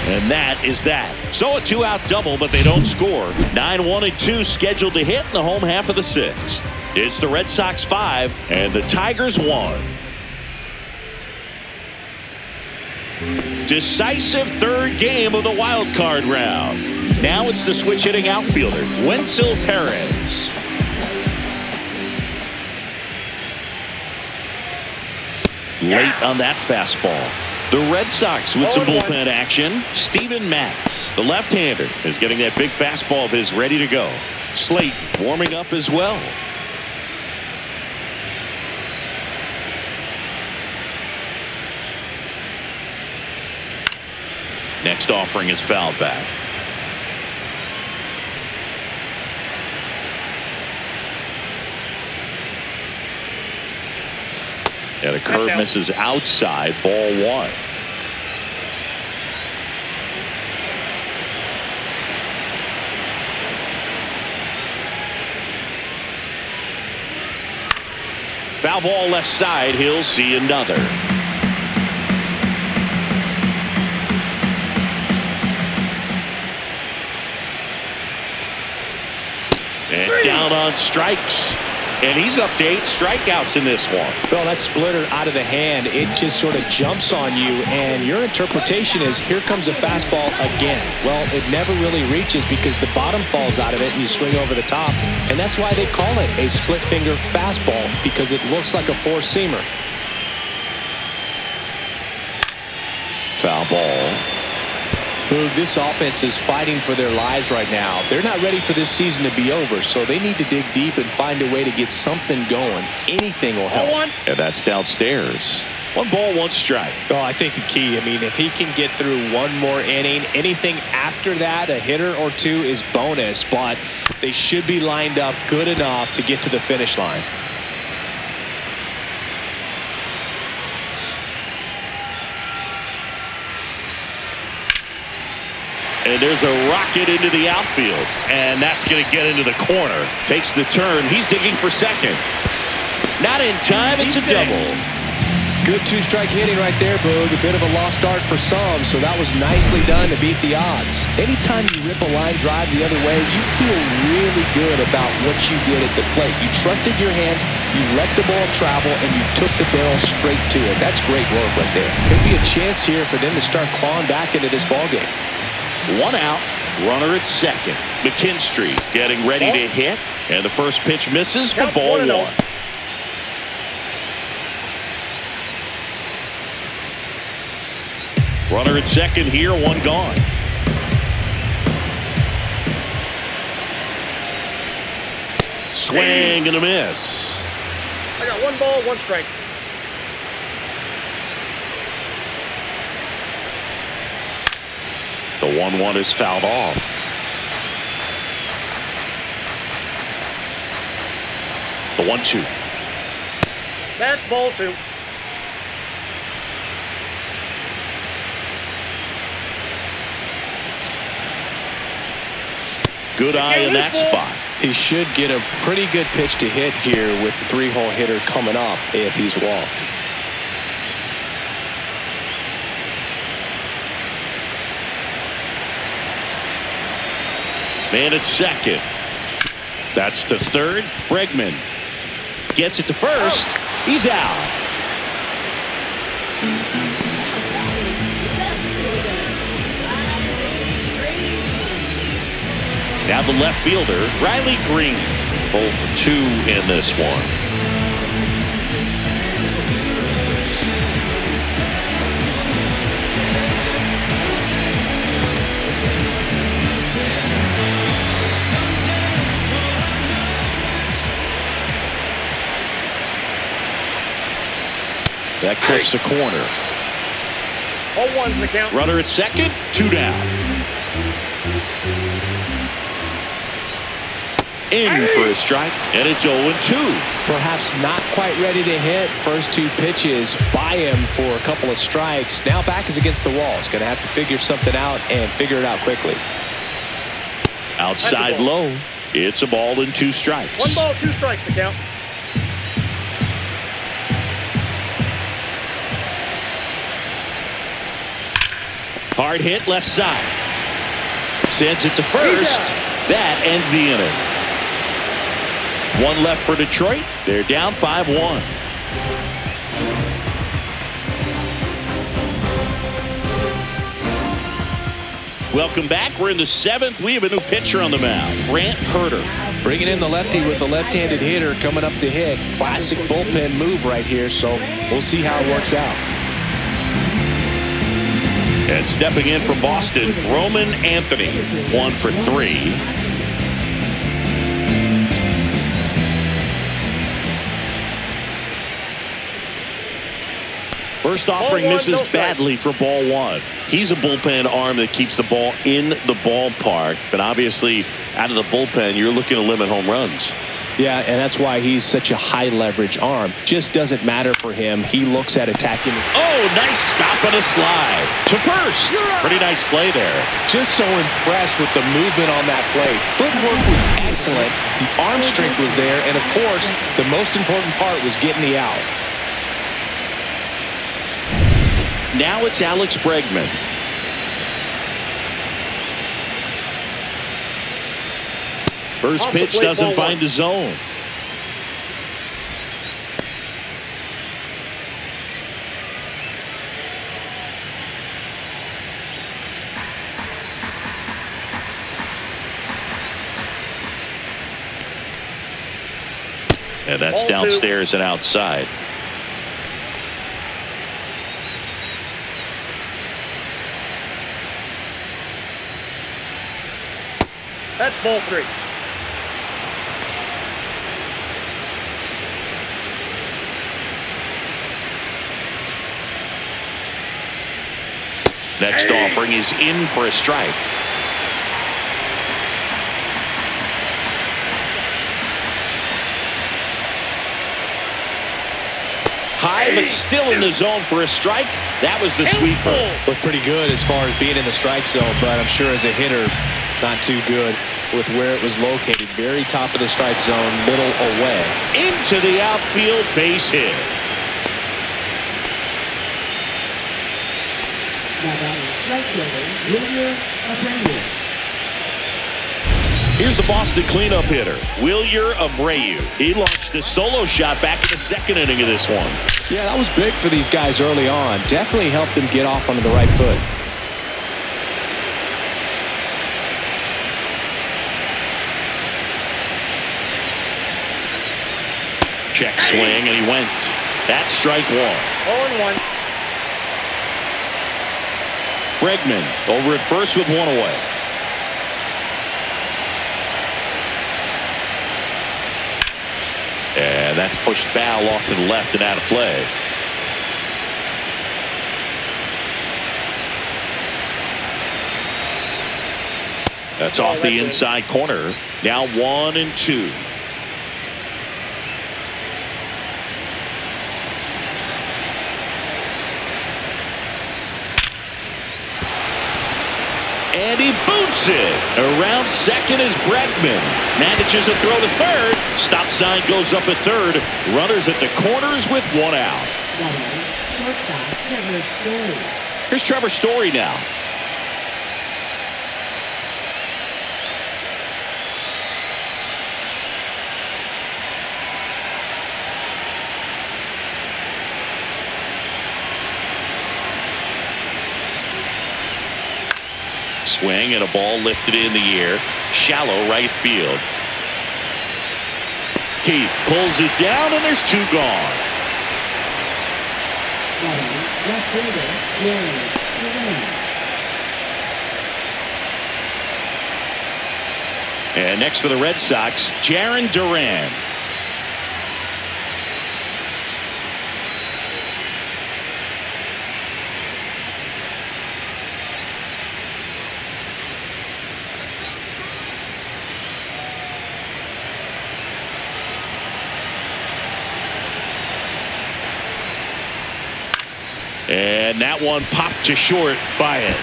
and that is that. So a 2-out double, but they don't score. 9-1 and 2 scheduled to hit in the home half of the 6th. It's the Red Sox 5 and the Tigers 1. Decisive 3rd game of the wild card round. Now it's the switch hitting outfielder, Wenzel Perez. Late on that fastball. The Red Sox with some 0-1. bullpen action. Steven Matz, the left-hander, is getting that big fastball of his ready to go. Slate warming up as well. Next offering is fouled back. And a curve misses outside, ball 1. Foul ball left side, he'll see another. And down on strikes. And he's up to 8 strikeouts in this one. Well, that splitter out of the hand, it just sort of jumps on you, and your interpretation is here comes a fastball again. Well, it never really reaches because the bottom falls out of it and you swing over the top. And that's why they call it a split finger fastball, because it looks like a four-seamer. Foul ball. Boog, this offense is fighting for their lives right now. They're not ready for this season to be over, so they need to dig deep and find a way to get something going. Anything will help. And that's downstairs. 1 ball, 1 strike. Oh, I think the key, I mean, if he can get through one more inning, anything after that, a hitter or two is bonus, but they should be lined up good enough to get to the finish line. And there's a rocket into the outfield, and that's going to get into the corner. Takes the turn. He's digging for second. Not in time. It's a double. Good 2-strike hitting right there, Boog. A bit of a lost start for some, so that was nicely done to beat the odds. Anytime you rip a line drive the other way, you feel really good about what you did at the plate. You trusted your hands, you let the ball travel, and you took the barrel straight to it. That's great work right there. Could be a chance here for them to start clawing back into this ballgame. 1 out, runner at second. McKinstry getting ready to hit, and the first pitch misses for ball 1. Runner at second here, 1 gone. Swing and a miss. I got 1 ball, 1 strike. The 1-1 is fouled off. The 1-2. That's ball 2. Good eye in that spot. He should get a pretty good pitch to hit here with the 3-hole hitter coming up if he's walked. Man at second. That's to third. Bregman gets it to first. He's out. Now the left fielder, Riley Green. 0 for 2 in this one. That clips the corner. 0-1's the count. Runner at second, 2 down. In for a strike, and it's 0-2. Perhaps not quite ready to hit. First 2 pitches by him for a couple of strikes. Now back is against the wall. He's going to have to figure something out and figure it out quickly. Outside low. It's a ball and 2 strikes. 1 ball, 2 strikes to count. Hard hit left side. Sends it to first. That ends the inning. 1 left for Detroit. They're down 5-1. Welcome back. We're in the 7th. We have a new pitcher on the mound, Grant Herter. Bringing in the lefty with the left-handed hitter coming up to hit. Classic bullpen move right here, so we'll see how it works out. And stepping in for Boston, Roman Anthony. 1 for 3. First offering misses badly for ball 1. He's a bullpen arm that keeps the ball in the ballpark. But obviously, out of the bullpen, you're looking to limit home runs. Yeah, and that's why he's such a high leverage arm. Just doesn't matter for him. He looks at attacking. Oh, nice stop and a slide to first. Pretty nice play there. Just so impressed with the movement on that play. Footwork was excellent. The arm strength was there. And of course, the most important part was getting the out. Now it's Alex Bregman. First pitch doesn't find the zone. And that's downstairs and outside. That's ball 3. Next offering is in for a strike. High, but still in the zone for a strike. That was the sweeper. Looked pretty good as far as being in the strike zone, but I'm sure as a hitter, not too good with where it was located. Very top of the strike zone, middle away. Into the outfield, base hit. Now that is right fielder, Wilyer Abreu. Here's the Boston cleanup hitter, Wilyer Abreu. He launched a solo shot back in the second inning of this one. Yeah, that was big for these guys early on. Definitely helped them get off onto the right foot. Check swing, and he went. That's strike 1. 0-1. Bregman over at first with 1 away. And that's pushed foul off to the left and out of play. That's off the inside corner. Now 1-2. And he boots it. Around second is Bregman. Manages to throw to third. Stop sign goes up at third. Runners at the corners with 1 out. Now that is shortstop, Trevor Story. Here's Trevor Story now. Swing and a ball lifted in the air. Shallow right field. Keith pulls it down, and there's 2 gone. Now that is left fielder, Jerry Duran. And next for the Red Sox, Jarren Duran. And that one popped to short. Baez.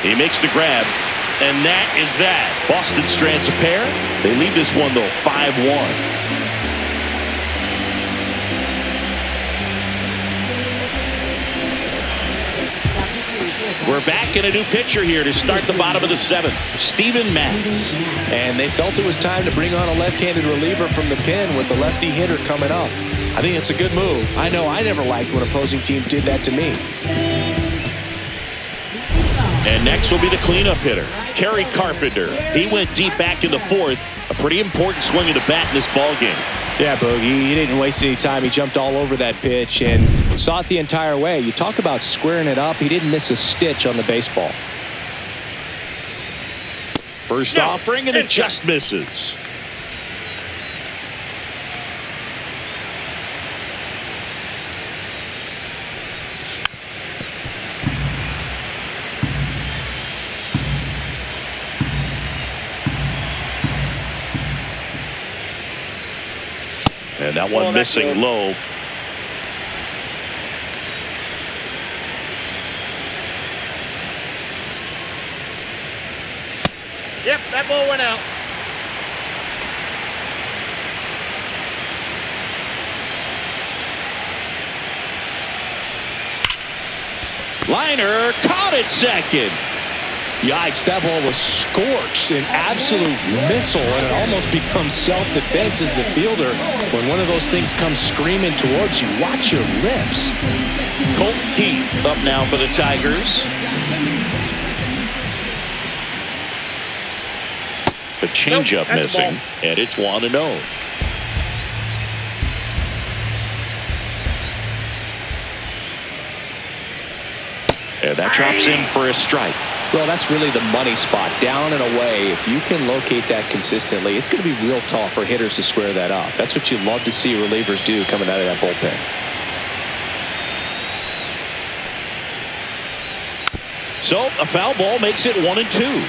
He makes the grab. And that is that. Boston strands a pair. They lead this one, though, 5-1. We're back in a new pitcher here to start the bottom of the 7th. Steven Matz. And they felt it was time to bring on a left-handed reliever from the pen with the lefty hitter coming up. I think it's a good move. I know I never liked when opposing team did that to me. And next will be the cleanup hitter, Kerry Carpenter. He went deep back in the 4th. A pretty important swing of the bat in this ball game. Yeah, Boogie, he didn't waste any time. He jumped all over that pitch and saw it the entire way. You talk about squaring it up. He didn't miss a stitch on the baseball. First offering, and it just misses. And that one missing low. Yep, that ball went out. Liner caught it second. Yikes, that ball was scorched, an absolute missile, and it almost becomes self-defense as the fielder. When one of those things comes screaming towards you, watch your lips. Colton Keith up now for the Tigers. The changeup missing, and it's 1-0. And that drops in for a strike. Well, that's really the money spot, down and away. If you can locate that consistently, it's going to be real tough for hitters to square that up. That's what you love to see relievers do coming out of that bullpen. So a foul ball makes it 1-2.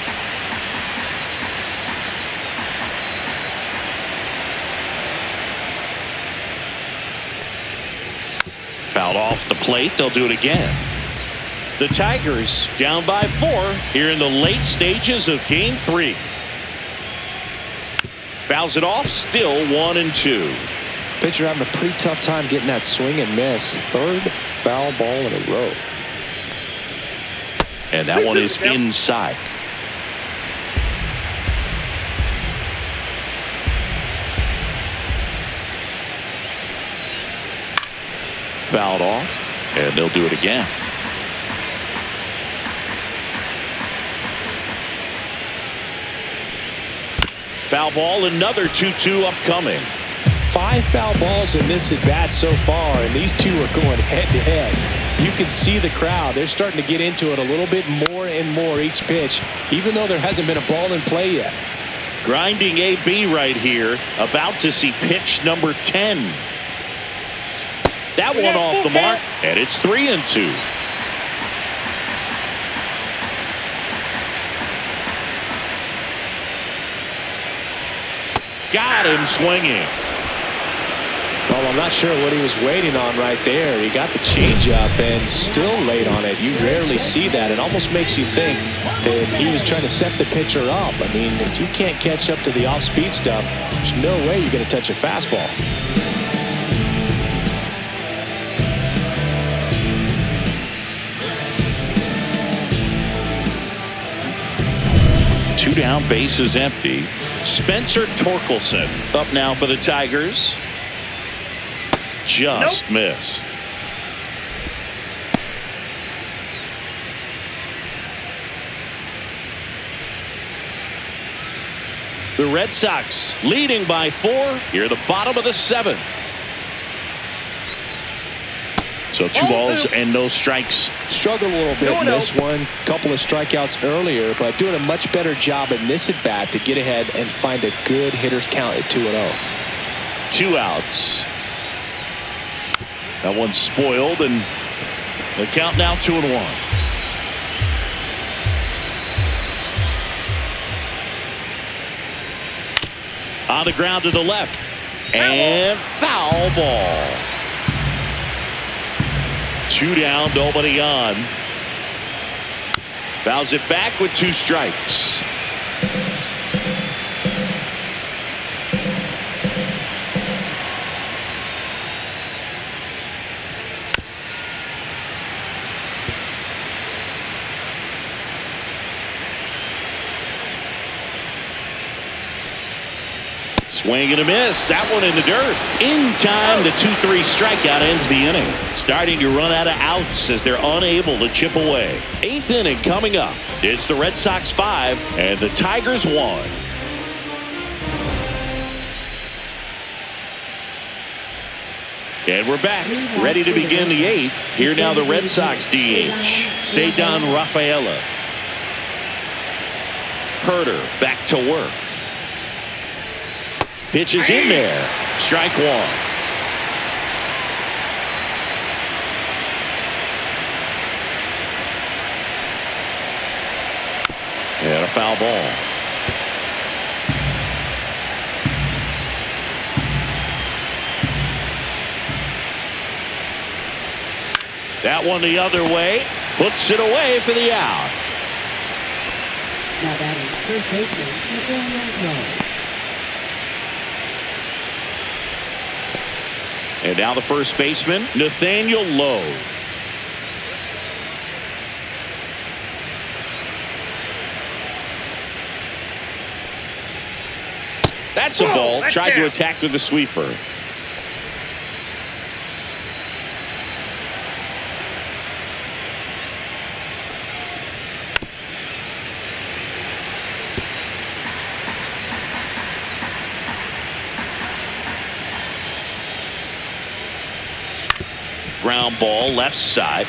Fouled off the plate. They'll do it again. The Tigers down by 4 here in the late stages of game 3. Fouls it off, still 1-2. Pitcher having a pretty tough time getting that swing and miss. Third foul ball in a row. And that one is inside. Fouled off, and they'll do it again. Foul ball, another 2-2 upcoming. 5 foul balls in this at bat so far, and these two are going head to head. You can see the crowd. They're starting to get into it a little bit more and more each pitch, even though there hasn't been a ball in play yet. Grinding AB right here, about to see pitch number 10. That one off the mark, and it's 3-2. Got him swinging. Well, I'm not sure what he was waiting on right there. He got the changeup and still late on it. You rarely see that. It almost makes you think that he was trying to set the pitcher up. I mean, if you can't catch up to the off-speed stuff, there's no way you're going to touch a fastball. Two down, bases empty. Spencer Torkelson up now for the Tigers. Just missed. The Red Sox leading by 4 here at the bottom of the 7th. So 2 balls and no strikes. Struggled a little bit in this one. Couple of strikeouts earlier, but doing a much better job in this at bat to get ahead and find a good hitter's count at 2-0. 2 outs. That one's spoiled, and the count now 2-1. On the ground to the left, and foul ball. 2 down, nobody on. Fouls it back with 2 strikes. Swing and a miss. That one in the dirt. In time, the 2-3 strikeout ends the inning. Starting to run out of outs as they're unable to chip away. 8th inning coming up. It's the Red Sox 5 and the Tigers 1. And we're back, ready to begin the 8th. Here now the Red Sox DH, Ceddanne Rafaela. Herter back to work. Pitch is in there. Strike 1. And a foul ball. That one the other way. Puts it away for the out. Now batting first baseman, And now the first baseman, Nathaniel Lowe. That's a ball. Tried to attack with the sweeper. Ground ball left side.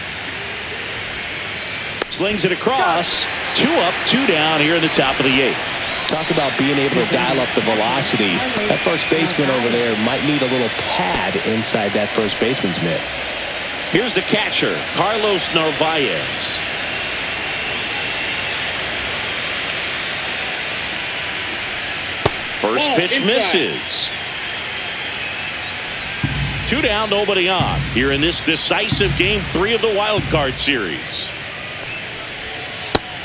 Slings it across. 2 up, 2 down here in the top of the 8th. Talk about being able to dial up the velocity. That first baseman over there might need a little pad inside that first baseman's mitt. Here's the catcher, Carlos Narvaez. First pitch misses. 2 down, nobody on here in this decisive game 3 of the wild card series.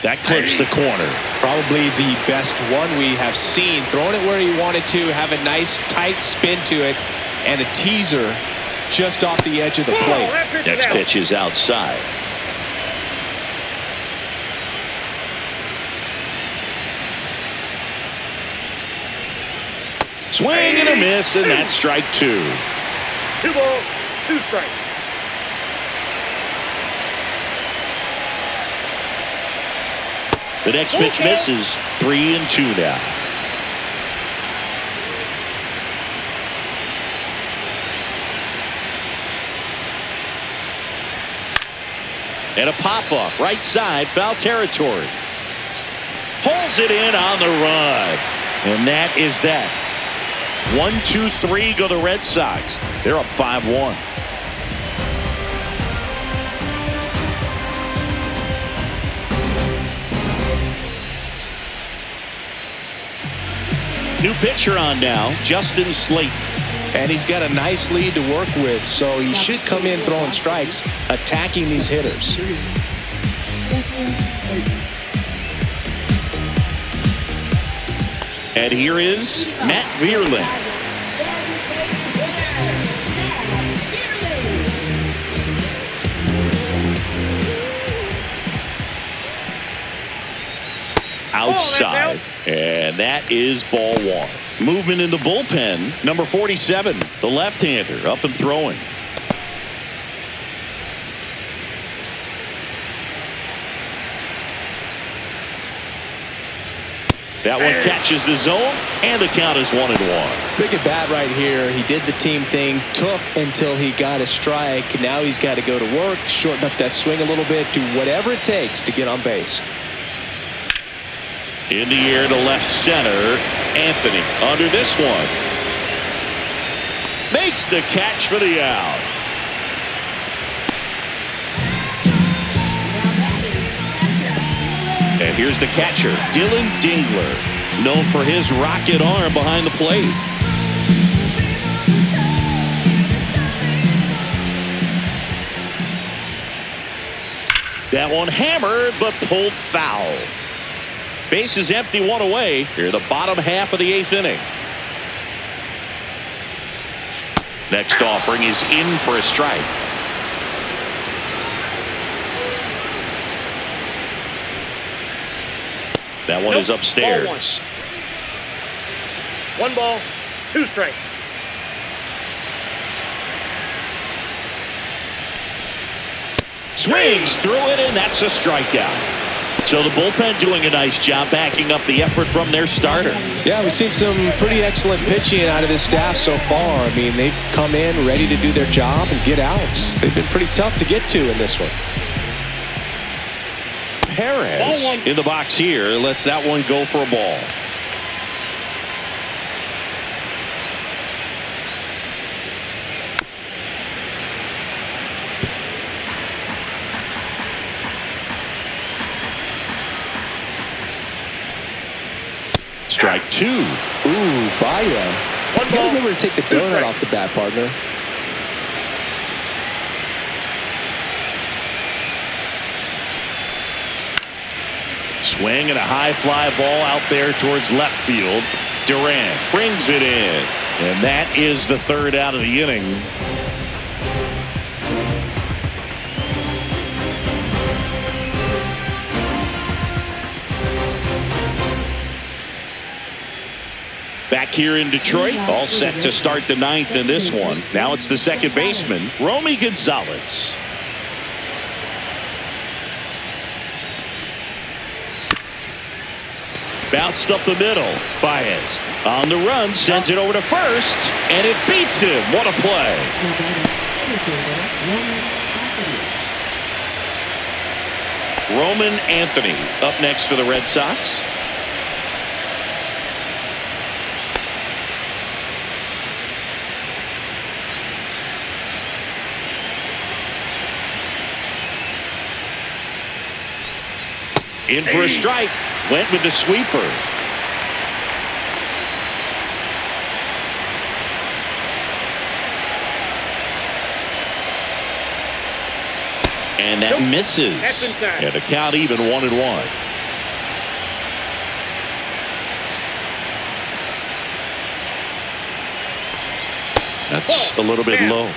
That clips the corner. Probably the best one we have seen. Throwing it where he wanted to, have a nice tight spin to it, and a teaser just off the edge of the plate. Next pitch is outside. Swing and a miss, and that's strike 2. 2 balls, 2 strikes. The next pitch misses. 3-2 now. And a pop-up, right side, foul territory. Pulls it in on the run. And that is that. 1-2-3 go the Red Sox. They're up 5-1. New pitcher on now, Justin Slate. And he's got a nice lead to work with, so he should come in throwing strikes, attacking these hitters. And here is Matt Vierling. Outside. And that is ball 1. Movement in the bullpen. Number 47, the left-hander, up and throwing. That one catches the zone, and the count is 1-1. Big at bat right here. He did the team thing, took until he got a strike. Now he's got to go to work, shorten up that swing a little bit, do whatever it takes to get on base. In the air to left center. Anthony under this one. Makes the catch for the out. And here's the catcher, Dylan Dingler, known for his rocket arm behind the plate. That one hammered but pulled foul. Base is empty, 1 away. Here, the bottom half of the 8th inning. Next offering is in for a strike. That one is upstairs. Ball 1. 1 ball, 2 strikes. Swings through it, and that's a strikeout. So the bullpen doing a nice job backing up the effort from their starter. Yeah, we've seen some pretty excellent pitching out of this staff so far. I mean, they've come in ready to do their job and get outs. They've been pretty tough to get to in this one. Perez in the box here lets that one go for a ball. Strike 2. Ooh, Baya. You gotta remember to take the donut off the bat, partner. Swing and a high fly ball out there towards left field. Durant brings it in. And that is the 3rd out of the inning. Back here in Detroit, all set to start the 9th in this one. Now it's the second baseman, Romy Gonzalez. Bounced up the middle. Baez on the run, sends it over to first, and it beats him. What a play. Roman Anthony up next for the Red Sox. In for a strike. Went with the sweeper. And that misses. And the count even 1-1. That's a little bit low.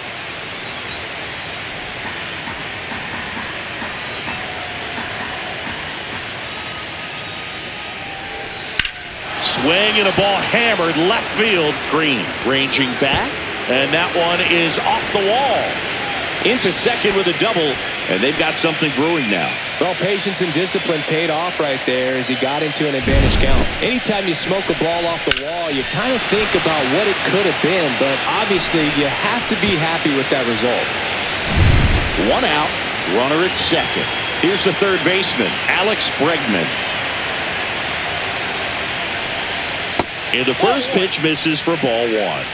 Swing and a ball hammered left field. Green ranging back, and that one is off the wall. Into second with a double, and they've got something brewing now. Well, patience and discipline paid off right there as he got into an advantage count. Anytime you smoke a ball off the wall, you kind of think about what it could have been, but obviously you have to be happy with that result. 1 out, runner at second. Here's the third baseman, Alex Bregman. And the first pitch misses for ball 1.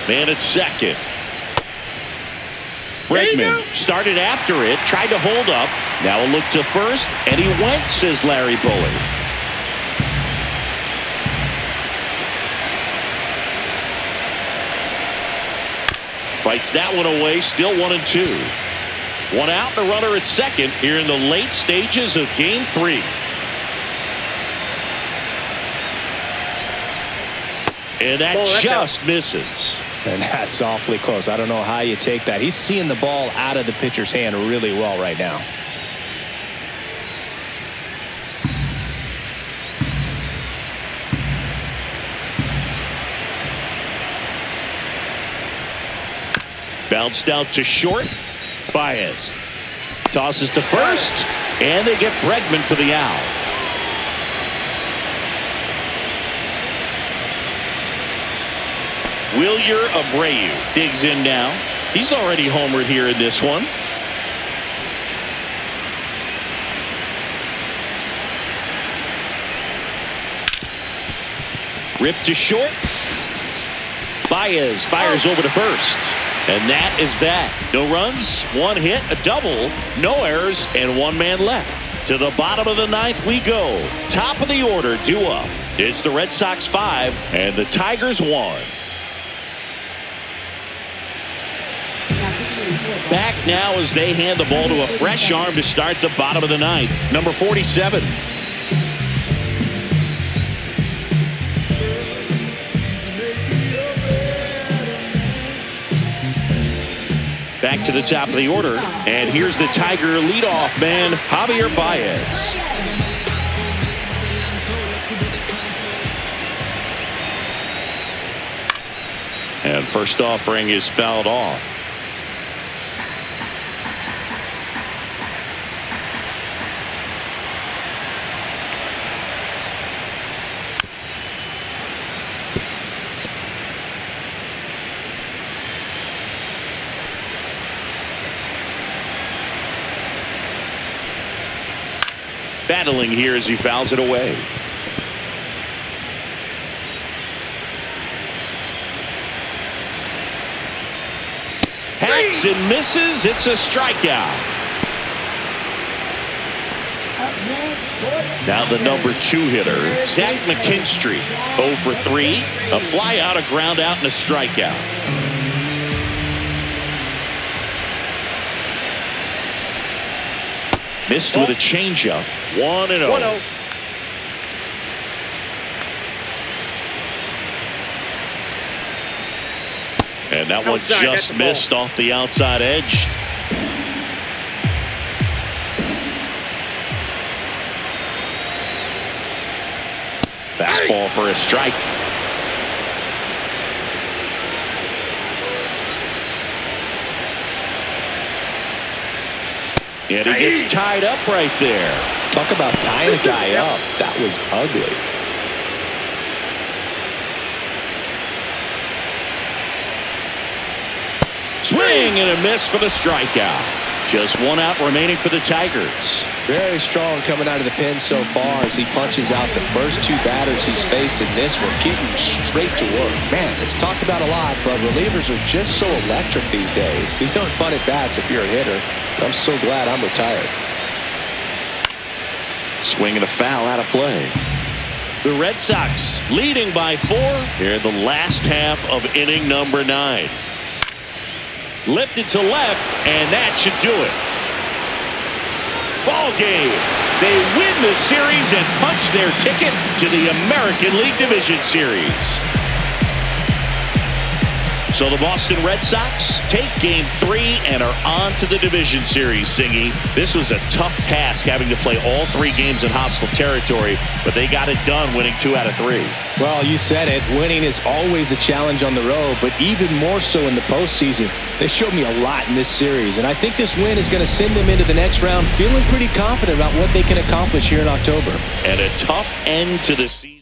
Man at second. Bregman started after it, tried to hold up. Now a look to first, and he went, says Larry Bullard. Fights that one away, still 1-2. 1 out, the runner at second here in the late stages of Game 3. And that just misses. And that's awfully close. I don't know how you take that. He's seeing the ball out of the pitcher's hand really well right now. Bounced out to short. Baez tosses to first, and they get Bregman for the out. Wilyer Abreu digs in now. He's already homered here in this one. Ripped to short. Baez fires over to first. And that is that. No runs, 1 hit, a double, no errors, and 1 man left. To the bottom of the 9th we go. Top of the order, due up. It's the Red Sox 5 and the Tigers 1. Back now as they hand the ball to a fresh arm to start the bottom of the 9th. Number 47. Back to the top of the order, and here's the Tiger leadoff man, Javier Baez. And first offering is fouled off. Battling here as he fouls it away. Hacks and misses. It's a strikeout. Now the number 2 hitter, Zach McKinstry, 0 for 3. A fly out, a ground out, and a strikeout. Missed with a changeup. 1-0. And that one just missed off the outside edge. Fastball for a strike. And he gets tied up right there. Talk about tying a guy up. That was ugly. Swing and a miss for the strikeout. Just one out remaining for the Tigers. Very strong coming out of the pen so far as he punches out the first two batters he's faced in this one, getting straight to work. Man, it's talked about a lot, but relievers are just so electric these days. He's having fun at bats if you're a hitter. I'm so glad I'm retired. Swing and a foul out of play. The Red Sox leading by 4 here in the last half of inning number 9. Lifted to left, and that should do it. Ball game. They win the series and punch their ticket to the American League Division Series. So the Boston Red Sox take Game 3 and are on to the Division Series, Singy. This was a tough task having to play all 3 games in hostile territory, but they got it done winning 2 out of 3. Well, you said it. Winning is always a challenge on the road, but even more so in the postseason. They showed me a lot in this series, and I think this win is going to send them into the next round feeling pretty confident about what they can accomplish here in October. And a tough end to the season.